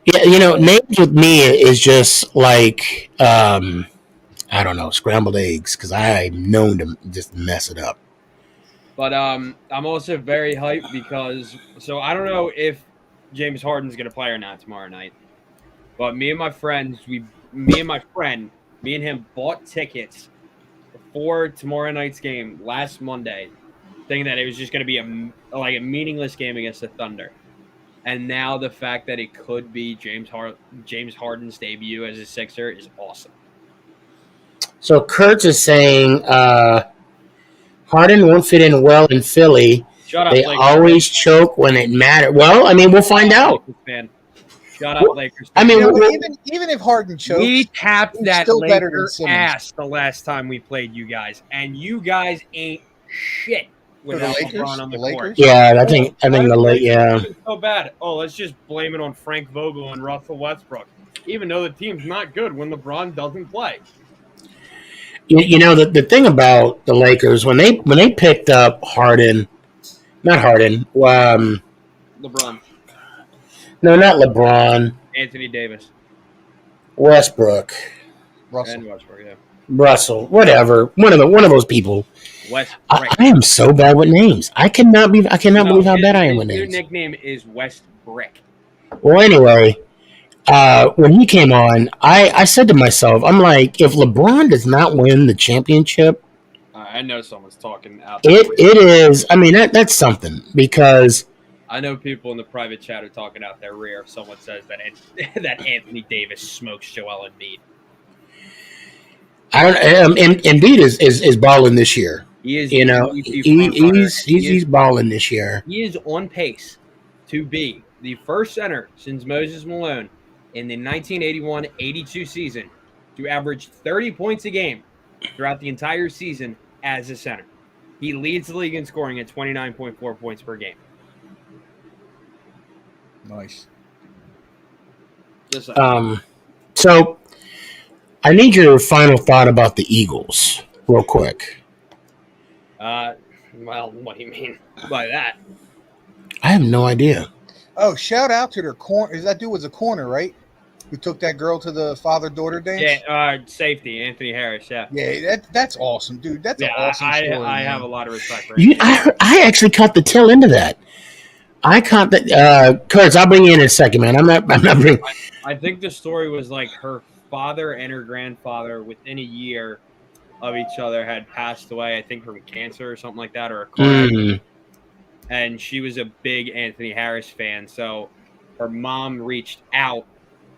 Yeah, names with me is just like I don't know, scrambled eggs, because I'm known to just mess it up. But I'm also very hyped because I don't know if James Harden's gonna play or not tomorrow night. But me and my friend, bought tickets before tomorrow night's game last Monday, thinking that it was just gonna be a meaningless game against the Thunder. And now the fact that it could be James Harden's debut as a Sixer is awesome. So Kurtz is saying Harden won't fit in well in Philly. Shut up, They Lakers always choke when it matters. Well, I mean, we'll find out. fan. Shut up, Lakers. I mean, even if Harden chokes, we tapped he's that still better than Laker Simmons. ass the last time we played you guys, and you guys ain't shit without Lakers? LeBron on the The court. Lakers? Yeah, I think the late. Yeah, It's so bad. Oh, let's just blame it on Frank Vogel and Russell Westbrook, even though the team's not good when LeBron doesn't play. the thing about the Lakers when they picked up Harden, not Harden. LeBron, No, not LeBron. Anthony Davis, Westbrook, and Westbrook. Yeah, Russell, whatever. One of those people. Westbrook. I am so bad with names. I cannot believe how bad I am with Your names. nickname is Westbrook. Well, anyway, when he came on, I said to myself, I'm like, if LeBron does not win the championship, I know someone's talking out. it is. I mean, that's something, because I know people in the private chat are talking out their rear if someone says that that Anthony Davis smokes Joel Embiid. I don't. Embiid is balling this year. He is. He's balling this year. He is on pace to be the first center since Moses Malone in the 1981-82 season to average 30 points a game throughout the entire season as a center. He leads the league in scoring at 29.4 points per game. Nice. So I need your final thought about the Eagles, real quick. Well, what do you mean by that? I have no idea. Oh, shout out to their corner. That dude was a corner, right? Who took that girl to the father-daughter dance? Yeah, safety, Anthony Harris. Yeah, Yeah, that's awesome, dude. That's an awesome story. I have a lot of respect for You, him. I actually caught the tail end of that. I caught that. Kurtz, I'll bring you in a second, man. I'm not bringing. I think the story was like her father and her grandfather within a year of each other had passed away, I think from cancer or something like that, or a car accident. And she was a big Anthony Harris fan, so her mom reached out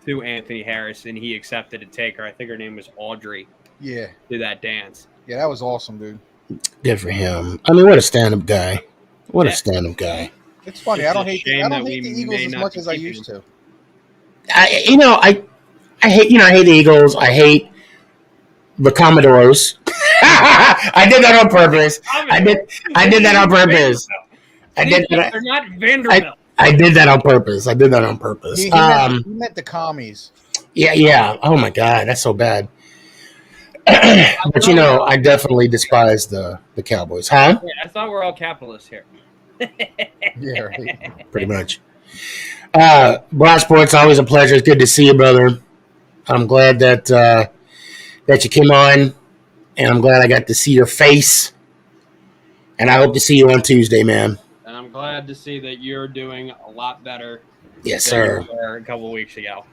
to Anthony Harris and he accepted to take her. I think her name was Audrey. Yeah. To that dance. Yeah, that was awesome, dude. Good for him. I mean, what a stand-up guy. What a stand-up guy. It's funny. I don't hate the we Eagles may as not much be as I keeping used to. I hate the Eagles. I hate the Commodores. I did that on purpose. I did that on purpose. They're not Vanderbilt. I did that on purpose. He meant the commies. Yeah. Oh my God, that's so bad. But I definitely despise the Cowboys, huh? Yeah, I thought we're all capitalists here. Yeah, right. Pretty much. Broad Sports, always a pleasure. It's good to see you, brother. I'm glad that you came on, and I'm glad I got to see your face. And I hope to see you on Tuesday, man. And I'm glad to see that you're doing a lot better. Yes, than sir. you were a couple of weeks ago.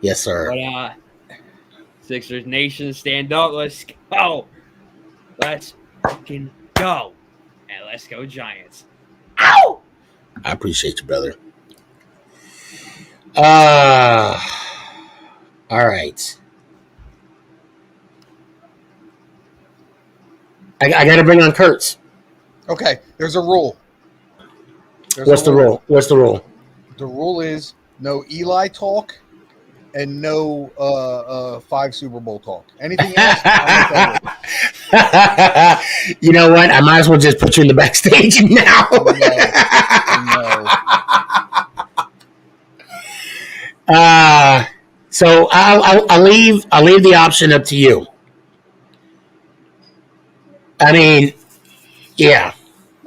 Yes, sir. But Sixers Nation, stand up. Let's go. Let's fucking go. And let's go Giants. Ow! I appreciate you, brother. All right. I got to bring on Kurtz. Okay, there's a rule. What's the rule? The rule is no Eli talk and no 5 Super Bowl talk. Anything else? I'm okay with. You know what? I might as well just put you in the backstage now. No. So I'll leave the option up to you. I mean, yeah.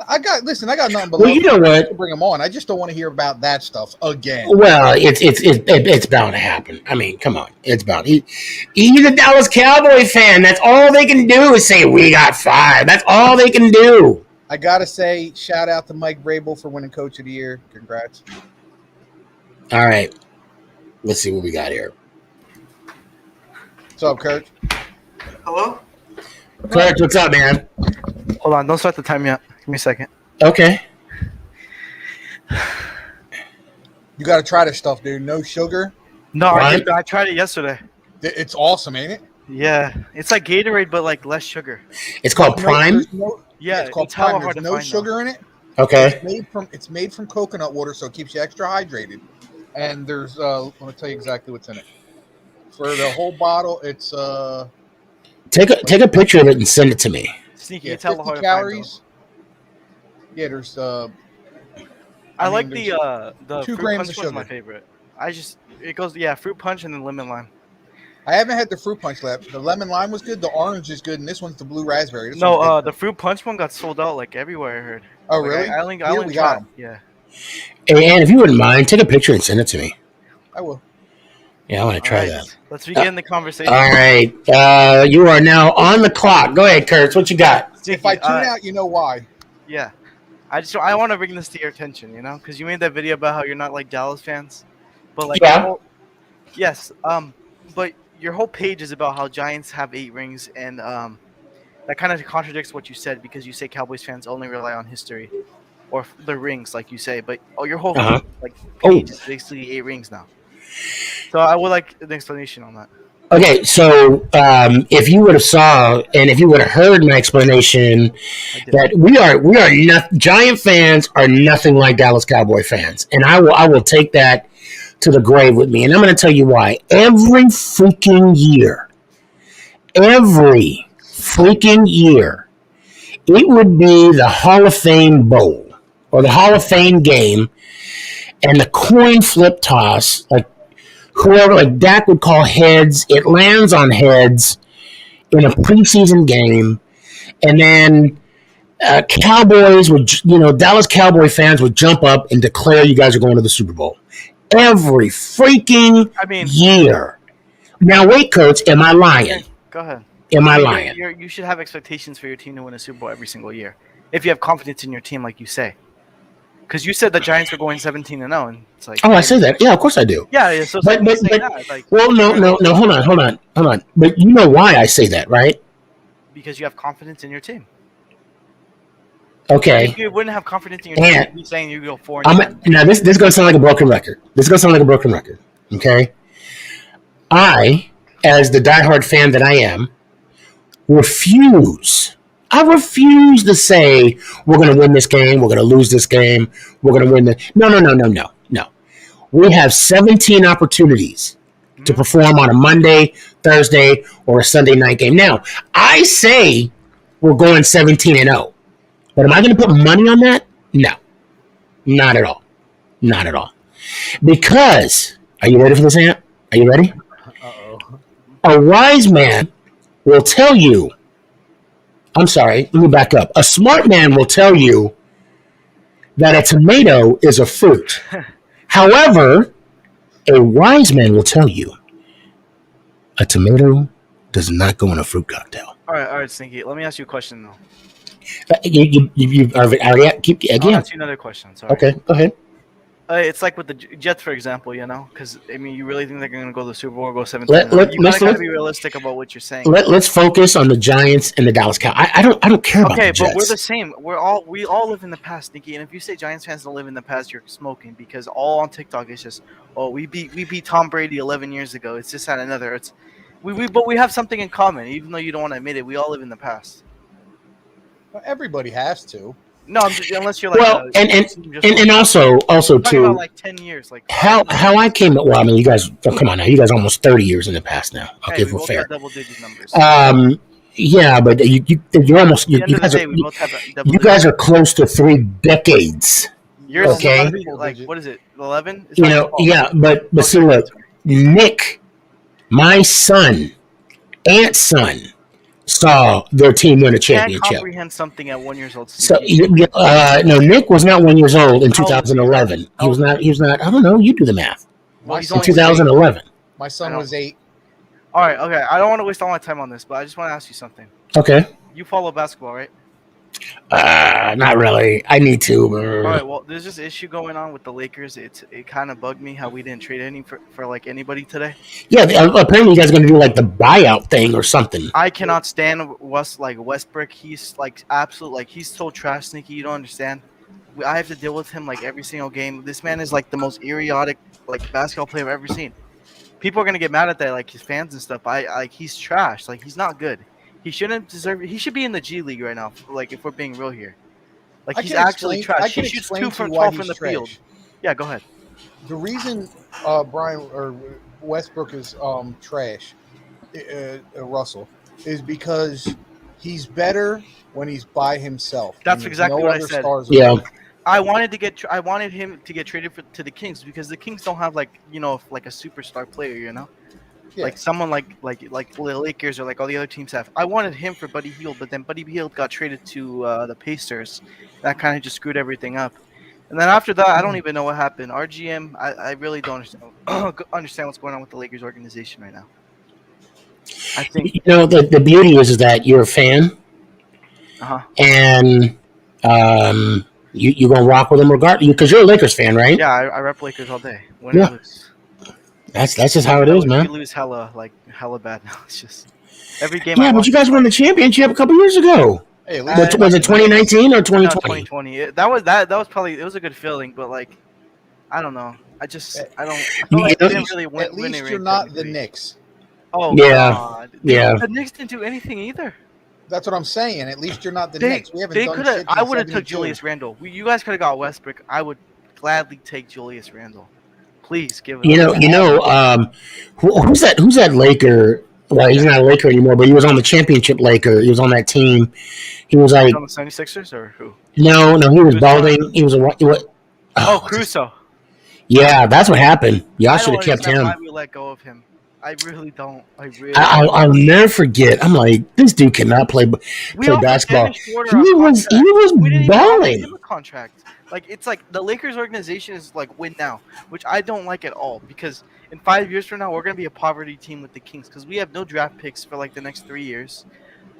I got nothing but Well, love you know what? to bring him on. I just don't want to hear about that stuff again. Well, it's bound to happen. I mean, come on, it's bound. He's a Dallas Cowboy fan. That's all they can do is say we got 5. That's all they can do. I gotta say, shout out to Mike Vrabel for winning Coach of the Year. Congrats. All right, let's see what we got here. What's up, Kurt? Hello? Kurt, what's up, man? Hold on, don't start the time yet. Give me a second. Okay. You gotta try this stuff, dude. No sugar. No, I tried it yesterday. It's awesome, ain't it? Yeah, it's like Gatorade, but like less sugar. It's called Prime. Yeah, it's called it's hella Prime. hard There's to no find, sugar in it. Okay. It's made from coconut water, so it keeps you extra hydrated. And there's let me tell you exactly what's in it. For the whole bottle, it's Take a picture of it and send it to me. Sneaky, yeah, it's hella 50 hard to calories. Yeah, there's I like there's the 2 fruit grams punch of one's sugar. my favorite. It goes fruit punch and then lemon lime. I haven't had the fruit punch left. The lemon lime was good. The orange is good, and this one's the blue raspberry. This one's good. The fruit punch one got sold out like everywhere. I heard. Oh, Like, really? I only Here we got tried. 'em. Yeah. Hey, Ann, if you wouldn't mind, take a picture and send it to me. I will. Yeah, I want to try Alright, that. Let's begin the conversation. All right. You are now on the clock. Go ahead, Kurtz. What you got? If I tune out, you know why. Yeah. I want to bring this to your attention, because you made that video about how you're not like Dallas fans, but like Yeah. yes, but your whole page is about how Giants have 8 rings, and that kind of contradicts what you said because you say Cowboys fans only rely on history or the rings, like you say, but your whole page is basically 8 rings now. So I would like an explanation on that. Okay, so if you would have saw and if you would have heard my explanation that we are not Giant fans are nothing like Dallas Cowboy fans, and I will take that to the grave with me, and I'm going to tell you why. Every freaking year, it would be the Hall of Fame Bowl or the Hall of Fame game, and the coin flip toss, like whoever, like Dak would call heads, it lands on heads in a preseason game, and then Cowboys would, Dallas Cowboy fans would jump up and declare you guys are going to the Super Bowl. Every freaking year. Now, wait, Kurtz, am I lying? Okay, go ahead. Am I lying? You should have expectations for your team to win a Super Bowl every single year. If you have confidence in your team, like you say. Because you said the Giants were going 17-0, and it's like... Oh, I say that. Yeah, of course I do. Yeah, so but that, like, well, no, hold on. But you know why I say that, right? Because you have confidence in your team. Okay. If you wouldn't have confidence in your team, you'd be saying you go 4-9. Now, this is going to sound like a broken record. Okay? I, as the diehard fan that I am, refuse to say we're going to win this game, we're going to lose this game, we're going to win this. No. We have 17 opportunities to perform on a Monday, Thursday, or a Sunday night game. Now, I say we're going 17-0. But am I going to put money on that? No. Not at all. Because, are you ready for this, Ant? Are you ready? Uh-oh. A wise man will tell you, I'm sorry, let me back up. A smart man will tell you that a tomato is a fruit. However, a wise man will tell you a tomato does not go in a fruit cocktail. All right, Sneaky. Let me ask you a question, though. You already keep again. I'll ask you another question. Sorry. Okay, go ahead. It's like with the Jets, for example, because, you really think they're going to go to the Super Bowl or go 17-0? You got to be realistic about what you're saying. Let's focus on the Giants and the Dallas Cowboys. I don't care about the Jets. Okay, but we're the same. We all live in the past, Nikki. And if you say Giants fans don't live in the past, you're smoking, because all on TikTok it's just, we beat Tom Brady 11 years ago. It's just that another. But we have something in common, even though you don't want to admit it. We all live in the past. Well, everybody has to. No, unless you're like and also too, about like 10 years, like how I came. Well, I mean, you guys, come on now, you guys are almost 30 years in the past now. Okay, we're fair. Double-digit numbers. Yeah, but you're almost you guys are close to 3 decades. Yours okay, is like what is it? 11? Yeah, but see, look, Nick, my son, Ant's son, saw their team win a Can't championship. comprehend something at 1 year old. So no, Nick was not 1 year old in How old is he? 2011. How He was old not. He was not. I don't know. You do the math. My he's son In was 2011. My son I was 8. All right, okay. I don't want to waste all my time on this, but I just want to ask you something. Okay. You follow basketball, right? Not really. I need to. All right. Well, there's this issue going on with the Lakers. It kind of bugged me how we didn't trade any for like anybody today. Yeah. Apparently, you guys are going to do like the buyout thing or something. I cannot stand Westbrook. He's like absolute like he's so trash, Sneaky. You don't understand. I have to deal with him like every single game. This man is like the most idiotic like basketball player I've ever seen. People are gonna get mad at that, like his fans and stuff. He's trash. Like he's not good. He shouldn't deserve it. He should be in the G League right now. Like if we're being real here, like he's actually trash. He shoots 2 for 12 from the field. Yeah, go ahead. The reason Brian or Westbrook is trash, Russell, is because he's better when he's by himself. That's exactly what I said. Yeah. I wanted him to get traded to the Kings because the Kings don't have like a superstar player, Yeah. Like someone like the Lakers or like all the other teams have. I wanted him for Buddy Hield, but then Buddy Hield got traded to the Pacers. That kind of just screwed everything up. And then after that, I don't even know what happened. RGM, I really don't understand what's going on with the Lakers organization right now. I think the beauty is that you're a fan, and you're gonna rock with them regardless because you're a Lakers fan, right? Yeah, I rep Lakers all day. Win or lose. That's just how it is, man. We lose hella bad now. It's just every game. Yeah, but you guys won the championship a couple years ago. Hey, was it 2019 or 2020? 2020. That was probably it was a good feeling, but like I don't know. I feel like they didn't really win. At least you're not the Knicks. Oh yeah, God. yeah. The Knicks didn't do anything either. That's what I'm saying. At least you're not the Knicks. We haven't done shit. I would have took Julius Randle. You guys could have got Westbrook. I would gladly take Julius Randle. Please give it. Who's that Laker? Well, he's not a Laker anymore, but he was on the championship Laker. He was on that team. He was like on the 76ers or who? No, he was balding. He was what? Oh, Crusoe. Yeah, that's what happened. Y'all should have kept him. Why we let go of him? I really don't. I'll never forget. I'm like, this dude cannot play basketball. He was balling. A contract. Like it's like the Lakers organization is like win now, which I don't like at all because in 5 years from now we're gonna be a poverty team with the Kings because we have no draft picks for like the next 3 years.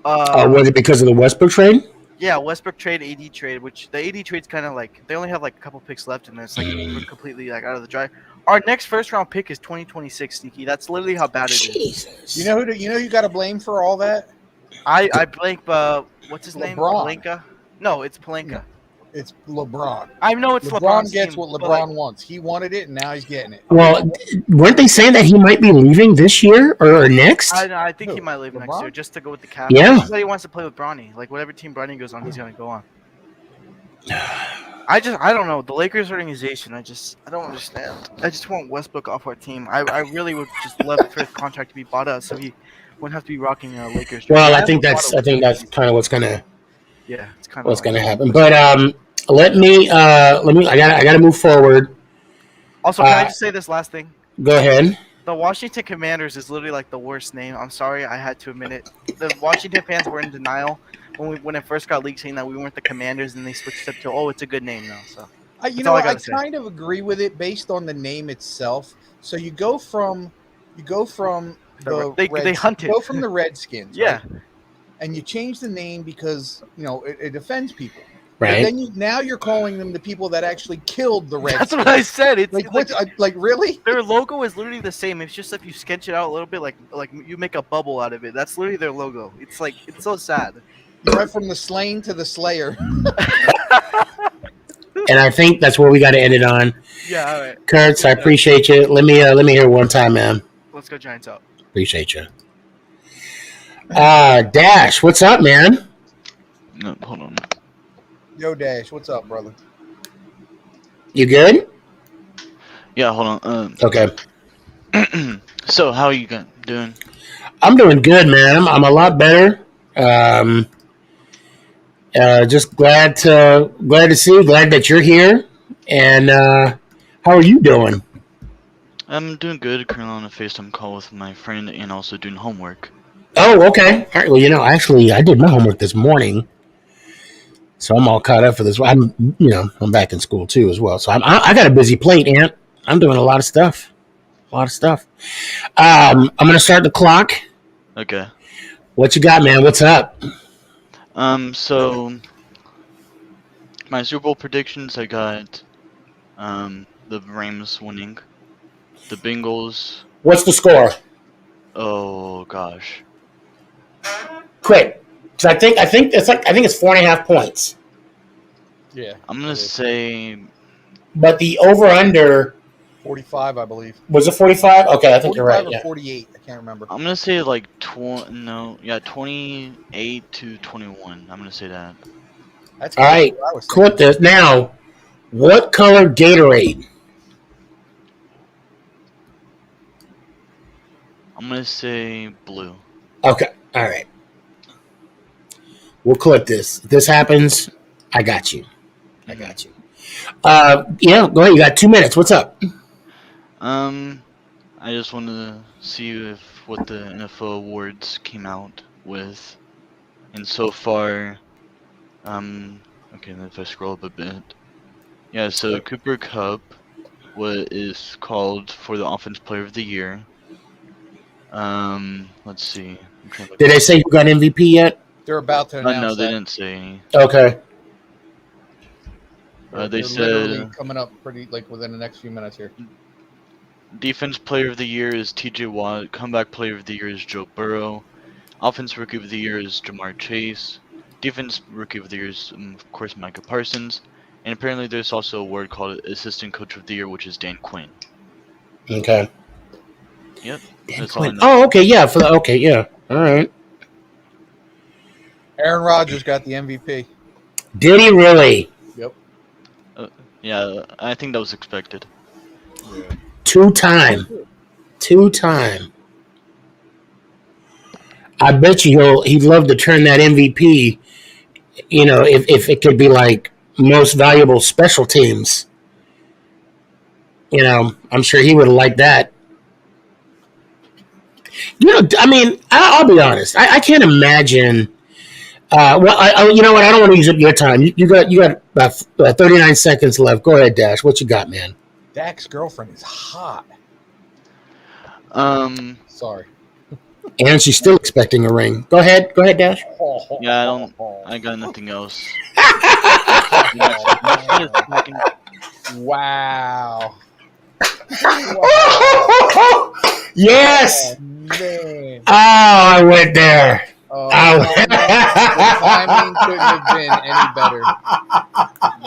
Was it because of the Westbrook trade? Yeah, Westbrook trade, AD trade, which the AD trade's kind of like they only have like a couple picks left, and it's like we're completely like out of the drive. Our next first round pick is 2026, Sneaky. That's literally how bad it is. You know who you got to blame for all that? I blame what's his name? Palenka? No, it's Palenka. It's LeBron. I know it's LeBron gets what LeBron wants. He wanted it, and now he's getting it. Well, weren't they saying that he might be leaving this year or next? I think he might leave next year just to go with the Cavs. Yeah. He said he wants to play with Bronny. Like whatever team Bronny goes on, he's gonna go on. I don't know. The Lakers organization, I don't understand. I just want Westbrook off our team. I really would just love for his contract to be bought out so he wouldn't have to be rocking Lakers. Well, I think that's kind of what's gonna. Yeah, it's kind of what's gonna happen. But let me. I gotta move forward. Also, can I just say this last thing? Go ahead. The Washington Commanders is literally like the worst name. I'm sorry, I had to admit it. The Washington fans were in denial when it first got leaked, saying that we weren't the Commanders, and they switched it to it's a good name now. So I kind of agree with it based on the name itself. So you go from they hunted. Go from the Redskins, yeah, right? And you change the name because it offends people. Right. But then now you're calling them the people that actually killed the Redskins. That's what I said. It's like really? Their logo is literally the same. It's just if you sketch it out a little bit, like you make a bubble out of it. That's literally their logo. It's like it's so sad. You went from the slain to the slayer. And I think that's where we got to end it on. Yeah, all right. Kurtz, I appreciate you. Let me hear it one time, man. Let's go Giants up. Appreciate you. Dash, what's up, man? No, hold on. Yo, Dash, what's up, brother? You good? Yeah, hold on. Okay. So, how are you doing? I'm doing good, man. I'm a lot better. Just glad that you're here. And how are you doing? I'm doing good. Currently on a FaceTime call with my friend and also doing homework. Oh, okay. All right. Well, actually, I did my homework this morning, so I'm all caught up for this. I'm back in school too as well. So I got a busy plate, Ant. I'm doing a lot of stuff. I'm gonna start the clock. Okay. What you got, man? What's up? So my Super Bowl predictions, I got the Rams winning, the Bengals. What's the score? Oh gosh. Quick, because I think it's 4.5 points. Yeah. I'm gonna say. But the over/under 45, I believe. Was it 45? Okay, I think you're right. Or Yeah. 48. I can't remember. I'm gonna say like 28 to 21. I'm gonna say that. That's All right. Clip this now. What color Gatorade? I'm gonna say blue. Okay. All right. We'll clip this. If this happens, I got you. Go ahead. You got 2 minutes. What's up? I just wanted to see what the NFL awards came out with, and so far, okay, if I scroll up a bit, yeah. So Cooper Kupp, what is called for the Offense Player of the Year. Let's see. Did they say who got MVP yet? They're about to announce No, they that. didn't say any. Okay. They They're said literally coming up pretty within the next few minutes here. Defense Player of the Year is T.J. Watt. Comeback Player of the Year is Joe Burrow. Offense Rookie of the Year is Jamar Chase. Defense Rookie of the Year is, of course, Micah Parsons. And apparently there's also a award called Assistant Coach of the Year, which is Dan Quinn. Okay. Yep. Dan That's all I Quinn. know. Oh, okay. Yeah. Okay. Yeah. All right. Aaron Rodgers got the MVP. Did he really? Yep. Yeah, I think that was expected. Yeah. Two-time. I bet you he'd love to turn that MVP. If it could be like most valuable special teams. I'm sure he would have liked that. I'll be honest. I can't imagine. You know what? I don't want to use up your time. You got about 39 seconds left. Go ahead, Dash. What you got, man? Dak's girlfriend is hot. Sorry. And she's still expecting a ring. Go ahead, Dash. Yeah, I got nothing else. Wow. Yes. Oh, man. I went there. Oh, the timing couldn't have been any better.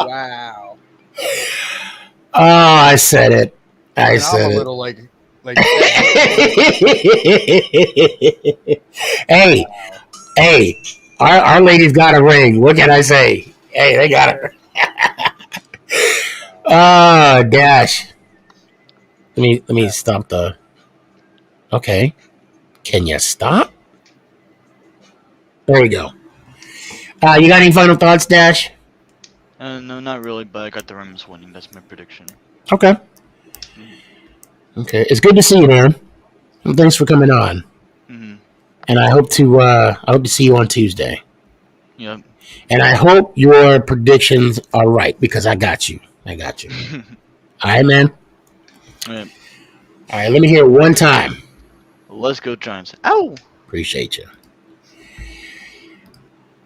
Wow. Oh, I said it. I And said I'm a it. little like Hey, our lady's got a ring. What can I say? Hey, they got her. Dash. Let me stop the. Okay, can you stop? There you go. You got any final thoughts, Dash? No, not really, but I got the Rams winning. That's my prediction. Okay. Okay, it's good to see you, man. Well, thanks for coming on. Mm-hmm. And I hope to see you on Tuesday. Yep. And I hope your predictions are right because I got you. All right, man. Yep. All right, let me hear it one time. Let's go Giants. Ow! Appreciate you.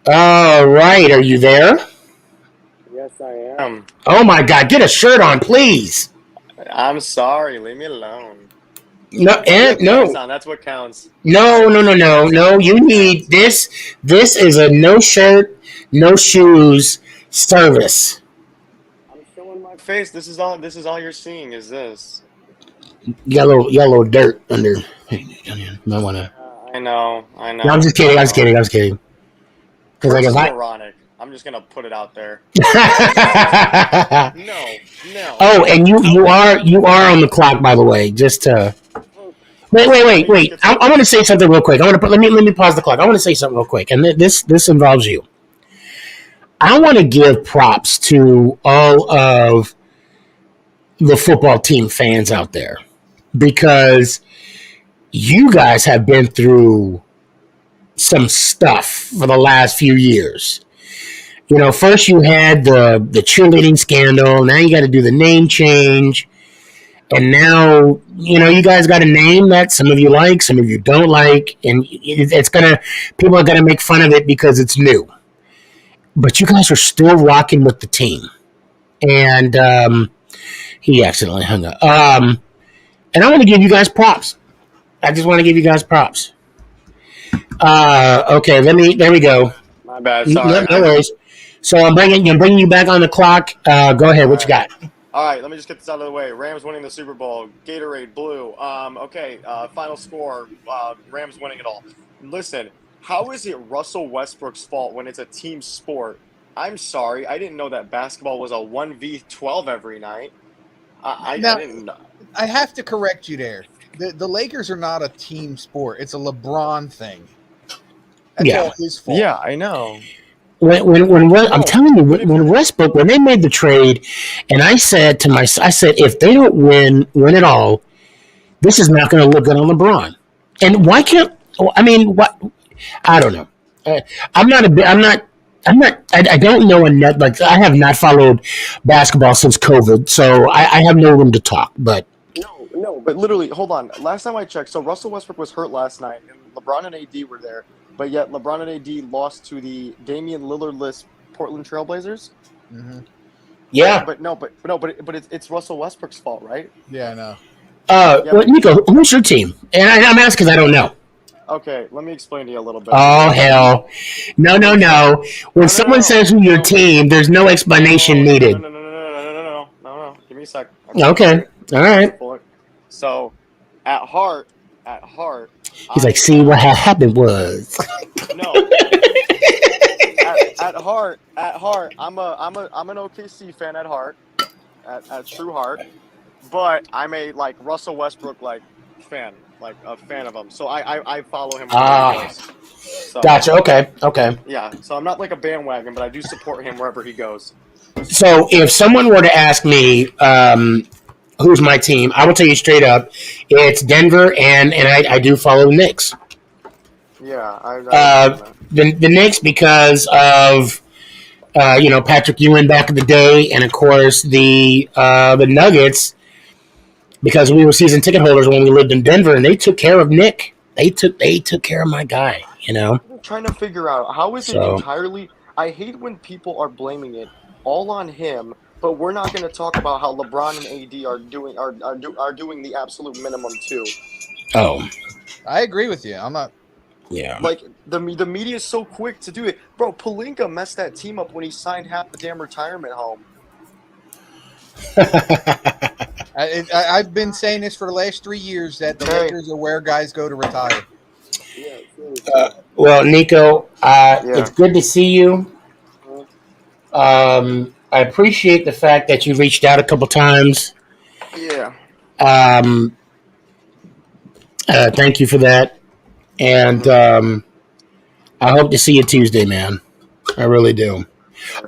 All right, are you there? Yes, I am. Oh my God, get a shirt on, please. I'm sorry. Leave me alone. No, no. That's what counts. No. You need this. This is a no shirt, no shoes service. I'm showing my face. This is all you're seeing. Is this? Yellow dirt under. You might want to. I know. No, I'm just kidding. Because This if is I. ironic. I'm just gonna put it out there. No. Oh, and you are on the clock, by the way. Just to. Wait. I want to say something real quick. Let me pause the clock. I want to say something real quick, and this involves you. I want to give props to all of the football team fans out there because you guys have been through some stuff for the last few years. You know, first you had the cheerleading scandal. Now you got to do the name change. And now, you know, you guys got a name that some of you like, some of you don't like. And people are going to make fun of it because it's new. But you guys are still rocking with the team. And he accidentally hung up. And I want to give you guys props. I just want to give you guys props. Okay, there we go. My bad. Sorry. No worries. So I'm bringing you back on the clock. Go ahead. What you got? All right, let me just get this out of the way. Rams winning the Super Bowl. Gatorade blue. Okay. Final score. Rams winning it all. Listen, how is it Russell Westbrook's fault when it's a team sport? I'm sorry, I didn't know that basketball was a 1v12 every night. I didn't know. I have to correct you there. The Lakers are not a team sport. It's a LeBron thing. That's all his fault. Yeah, I know. I'm telling you, when Westbrook, when they made the trade, and I said if they don't win it all, this is not going to look good on LeBron. And why can't? I mean, what? I don't know. I don't know enough. Like, I have not followed basketball since COVID, so I have no room to talk. But no, but literally, hold on. Last time I checked, so Russell Westbrook was hurt last night, and LeBron and AD were there. But yet LeBron and AD lost to the Damian Lillard-less Portland Trailblazers. Mm-hmm. Yeah, but it's Russell Westbrook's fault, right? Yeah, I know. Well, Nico, who's your team? And I'm asking because I don't know. Okay, let me explain to you a little bit. Oh, hell. No. When someone says who your team, there's no explanation needed. No. Give me a sec. Okay. All right. So, at heart. He's like, see, what happened was. No. At heart, I'm an OKC fan at heart, at true heart, but I'm a Russell Westbrook fan, a fan of him. So I follow him wherever he goes. So, Gotcha. Okay. Yeah. So I'm not like a bandwagon, but I do support him wherever he goes. So if someone were to ask me, who's my team, I will tell you straight up, it's Denver, and I do follow the Knicks. Yeah, the Knicks because of Patrick Ewing back in the day, and of course the Nuggets because we were season ticket holders when we lived in Denver, and they took care of Nick. They took care of my guy. I'm trying to figure out how is it entirely. I hate when people are blaming it all on him. But we're not going to talk about how LeBron and AD are doing the absolute minimum too. Oh, I agree with you. I'm not. Yeah. The media is so quick to do it, bro. Pelinka messed that team up when he signed half the damn retirement home. I've been saying this for the last 3 years that the Lakers are where guys go to retire. Well, Nico, it's good to see you. I appreciate the fact that you reached out a couple times. Yeah. Thank you for that. And I hope to see you Tuesday, man. I really do.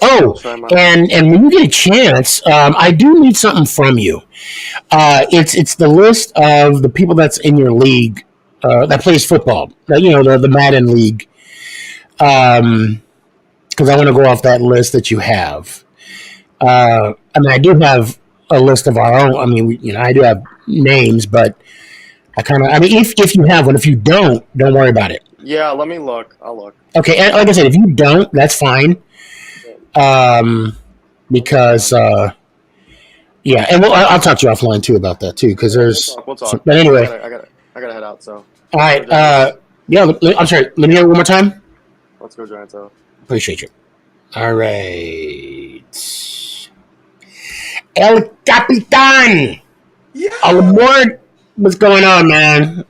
Oh, and when you get a chance, I do need something from you. It's the list of the people that's in your league that plays football. The Madden league. Because I want to go off that list that you have. I do have a list of our own. I mean, I do have names, but if you have one, if you don't worry about it. Yeah, let me look. I'll look. Okay, and like I said, if you don't, that's fine. Because and I'll talk to you offline too about that too, because there's. We'll talk. But anyway, I gotta head out. So. All right. I'm sorry. Let me know one more time. Let's go, Giants. Appreciate you. All right. El Capitan. Yeah. All aboard. What's going on, man?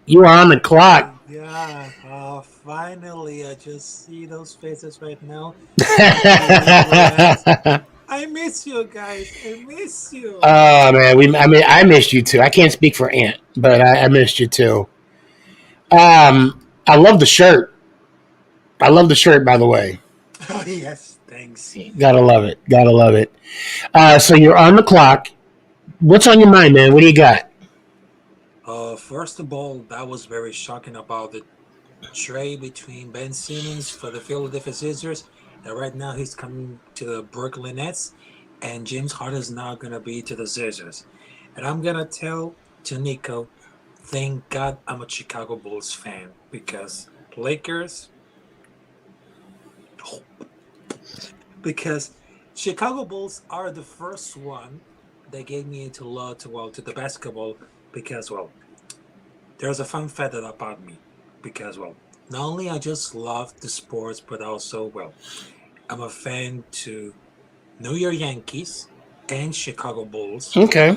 You are on the clock. Yeah. Finally, I just see those faces right now. I miss you guys. I miss you. Oh man, I missed you too. I can't speak for Ant, but I missed you too. I love the shirt. I love the shirt, by the way. Oh yes, thanks. Gotta love it. Gotta love it. So you're on the clock. What's on your mind, man? What do you got? First of all, that was very shocking about the trade between Ben Simmons for the Philadelphia Sixers, and right now he's coming to the Brooklyn Nets, and James Harden is now going to be to the Sixers. And I'm going to tell to Nico, thank God I'm a Chicago Bulls fan, because Lakers, because Chicago Bulls are the first one that gave me into love to the basketball, because there's a fun fact about me, because not only I just love the sports, but also I'm a fan to New York Yankees and Chicago Bulls. Okay.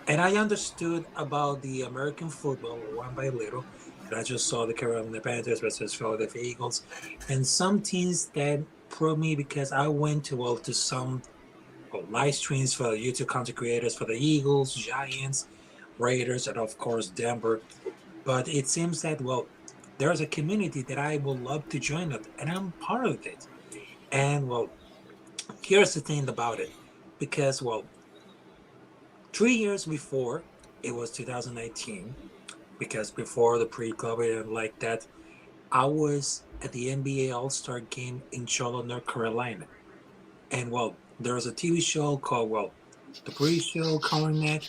And I understood about the American football one by little. And I just saw the Carolina Panthers versus Philadelphia Eagles, and some teams that pro me, because I went to some live streams for YouTube content creators for the Eagles, Giants, Raiders, and of course Denver. But it seems that there's a community that I would love to join it, and I'm part of it. And here's the thing about it, because 3 years before, it was 2019, because before the pre-COVID and like that, I was at the NBA All-Star game in Charlotte, North Carolina. And there was a TV show called The Pre-Show covering that,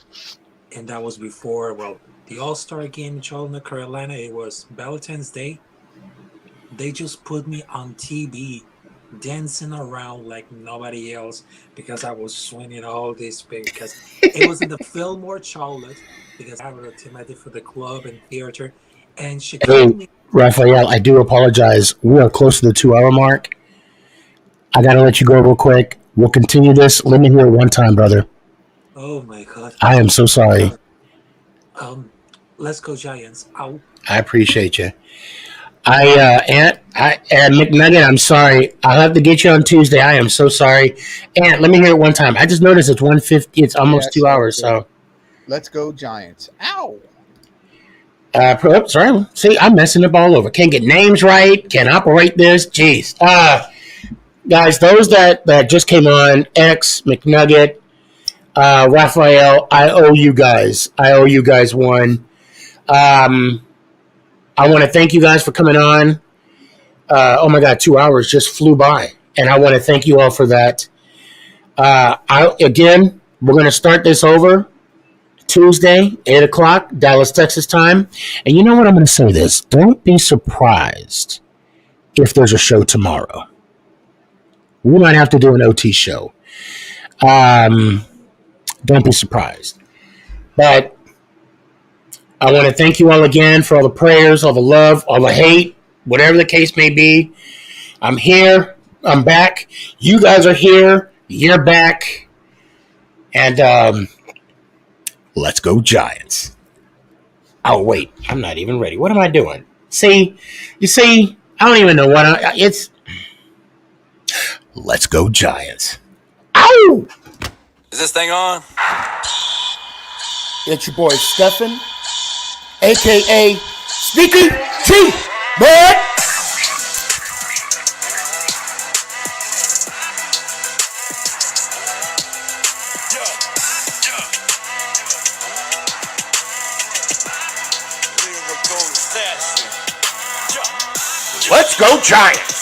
and that was before the All-Star game in Charlotte, North Carolina. It was Valentine's Day. They just put me on TV dancing around like nobody else, because I was swinging all this because it was in the Fillmore, Charlotte, because I have a team I did for the club and theater, and she called Hey, me. Raphael, I do apologize. We are close to the 2 hour mark. I got to let you go real quick. We'll continue this. Let me hear it one time, brother. Oh my God. I am so sorry. Let's go Giants. Ow. I appreciate you. Ant, McNugget, I'm sorry. I'll have to get you on Tuesday. I am so sorry. Ant, let me hear it one time. I just noticed it's 1:50. It's almost 2 hours. So let's go Giants. Ow. Sorry. See, I'm messing up all over. Can't get names right. Can't operate this. Jeez. Guys, those that just came on, X, McNugget, Raphael, I owe you guys one. I want to thank you guys for coming on. Oh my God, 2 hours just flew by, and I want to thank you all for that. Again, we're going to start this over Tuesday, 8 o'clock, Dallas, Texas time. And you know what? I'm going to say this. Don't be surprised if there's a show tomorrow. We might have to do an OT show. Don't be surprised. But I want to thank you all again for all the prayers, all the love, all the hate, whatever the case may be. I'm here. I'm back. You guys are here. You're back. And let's go Giants. Oh, wait. I'm not even ready. What am I doing? You see, I don't even know what it's. Let's go Giants. Ow! Is this thing on? It's your boy Stefan, a.k.a. Sneakyg, bud. Let's go Giants.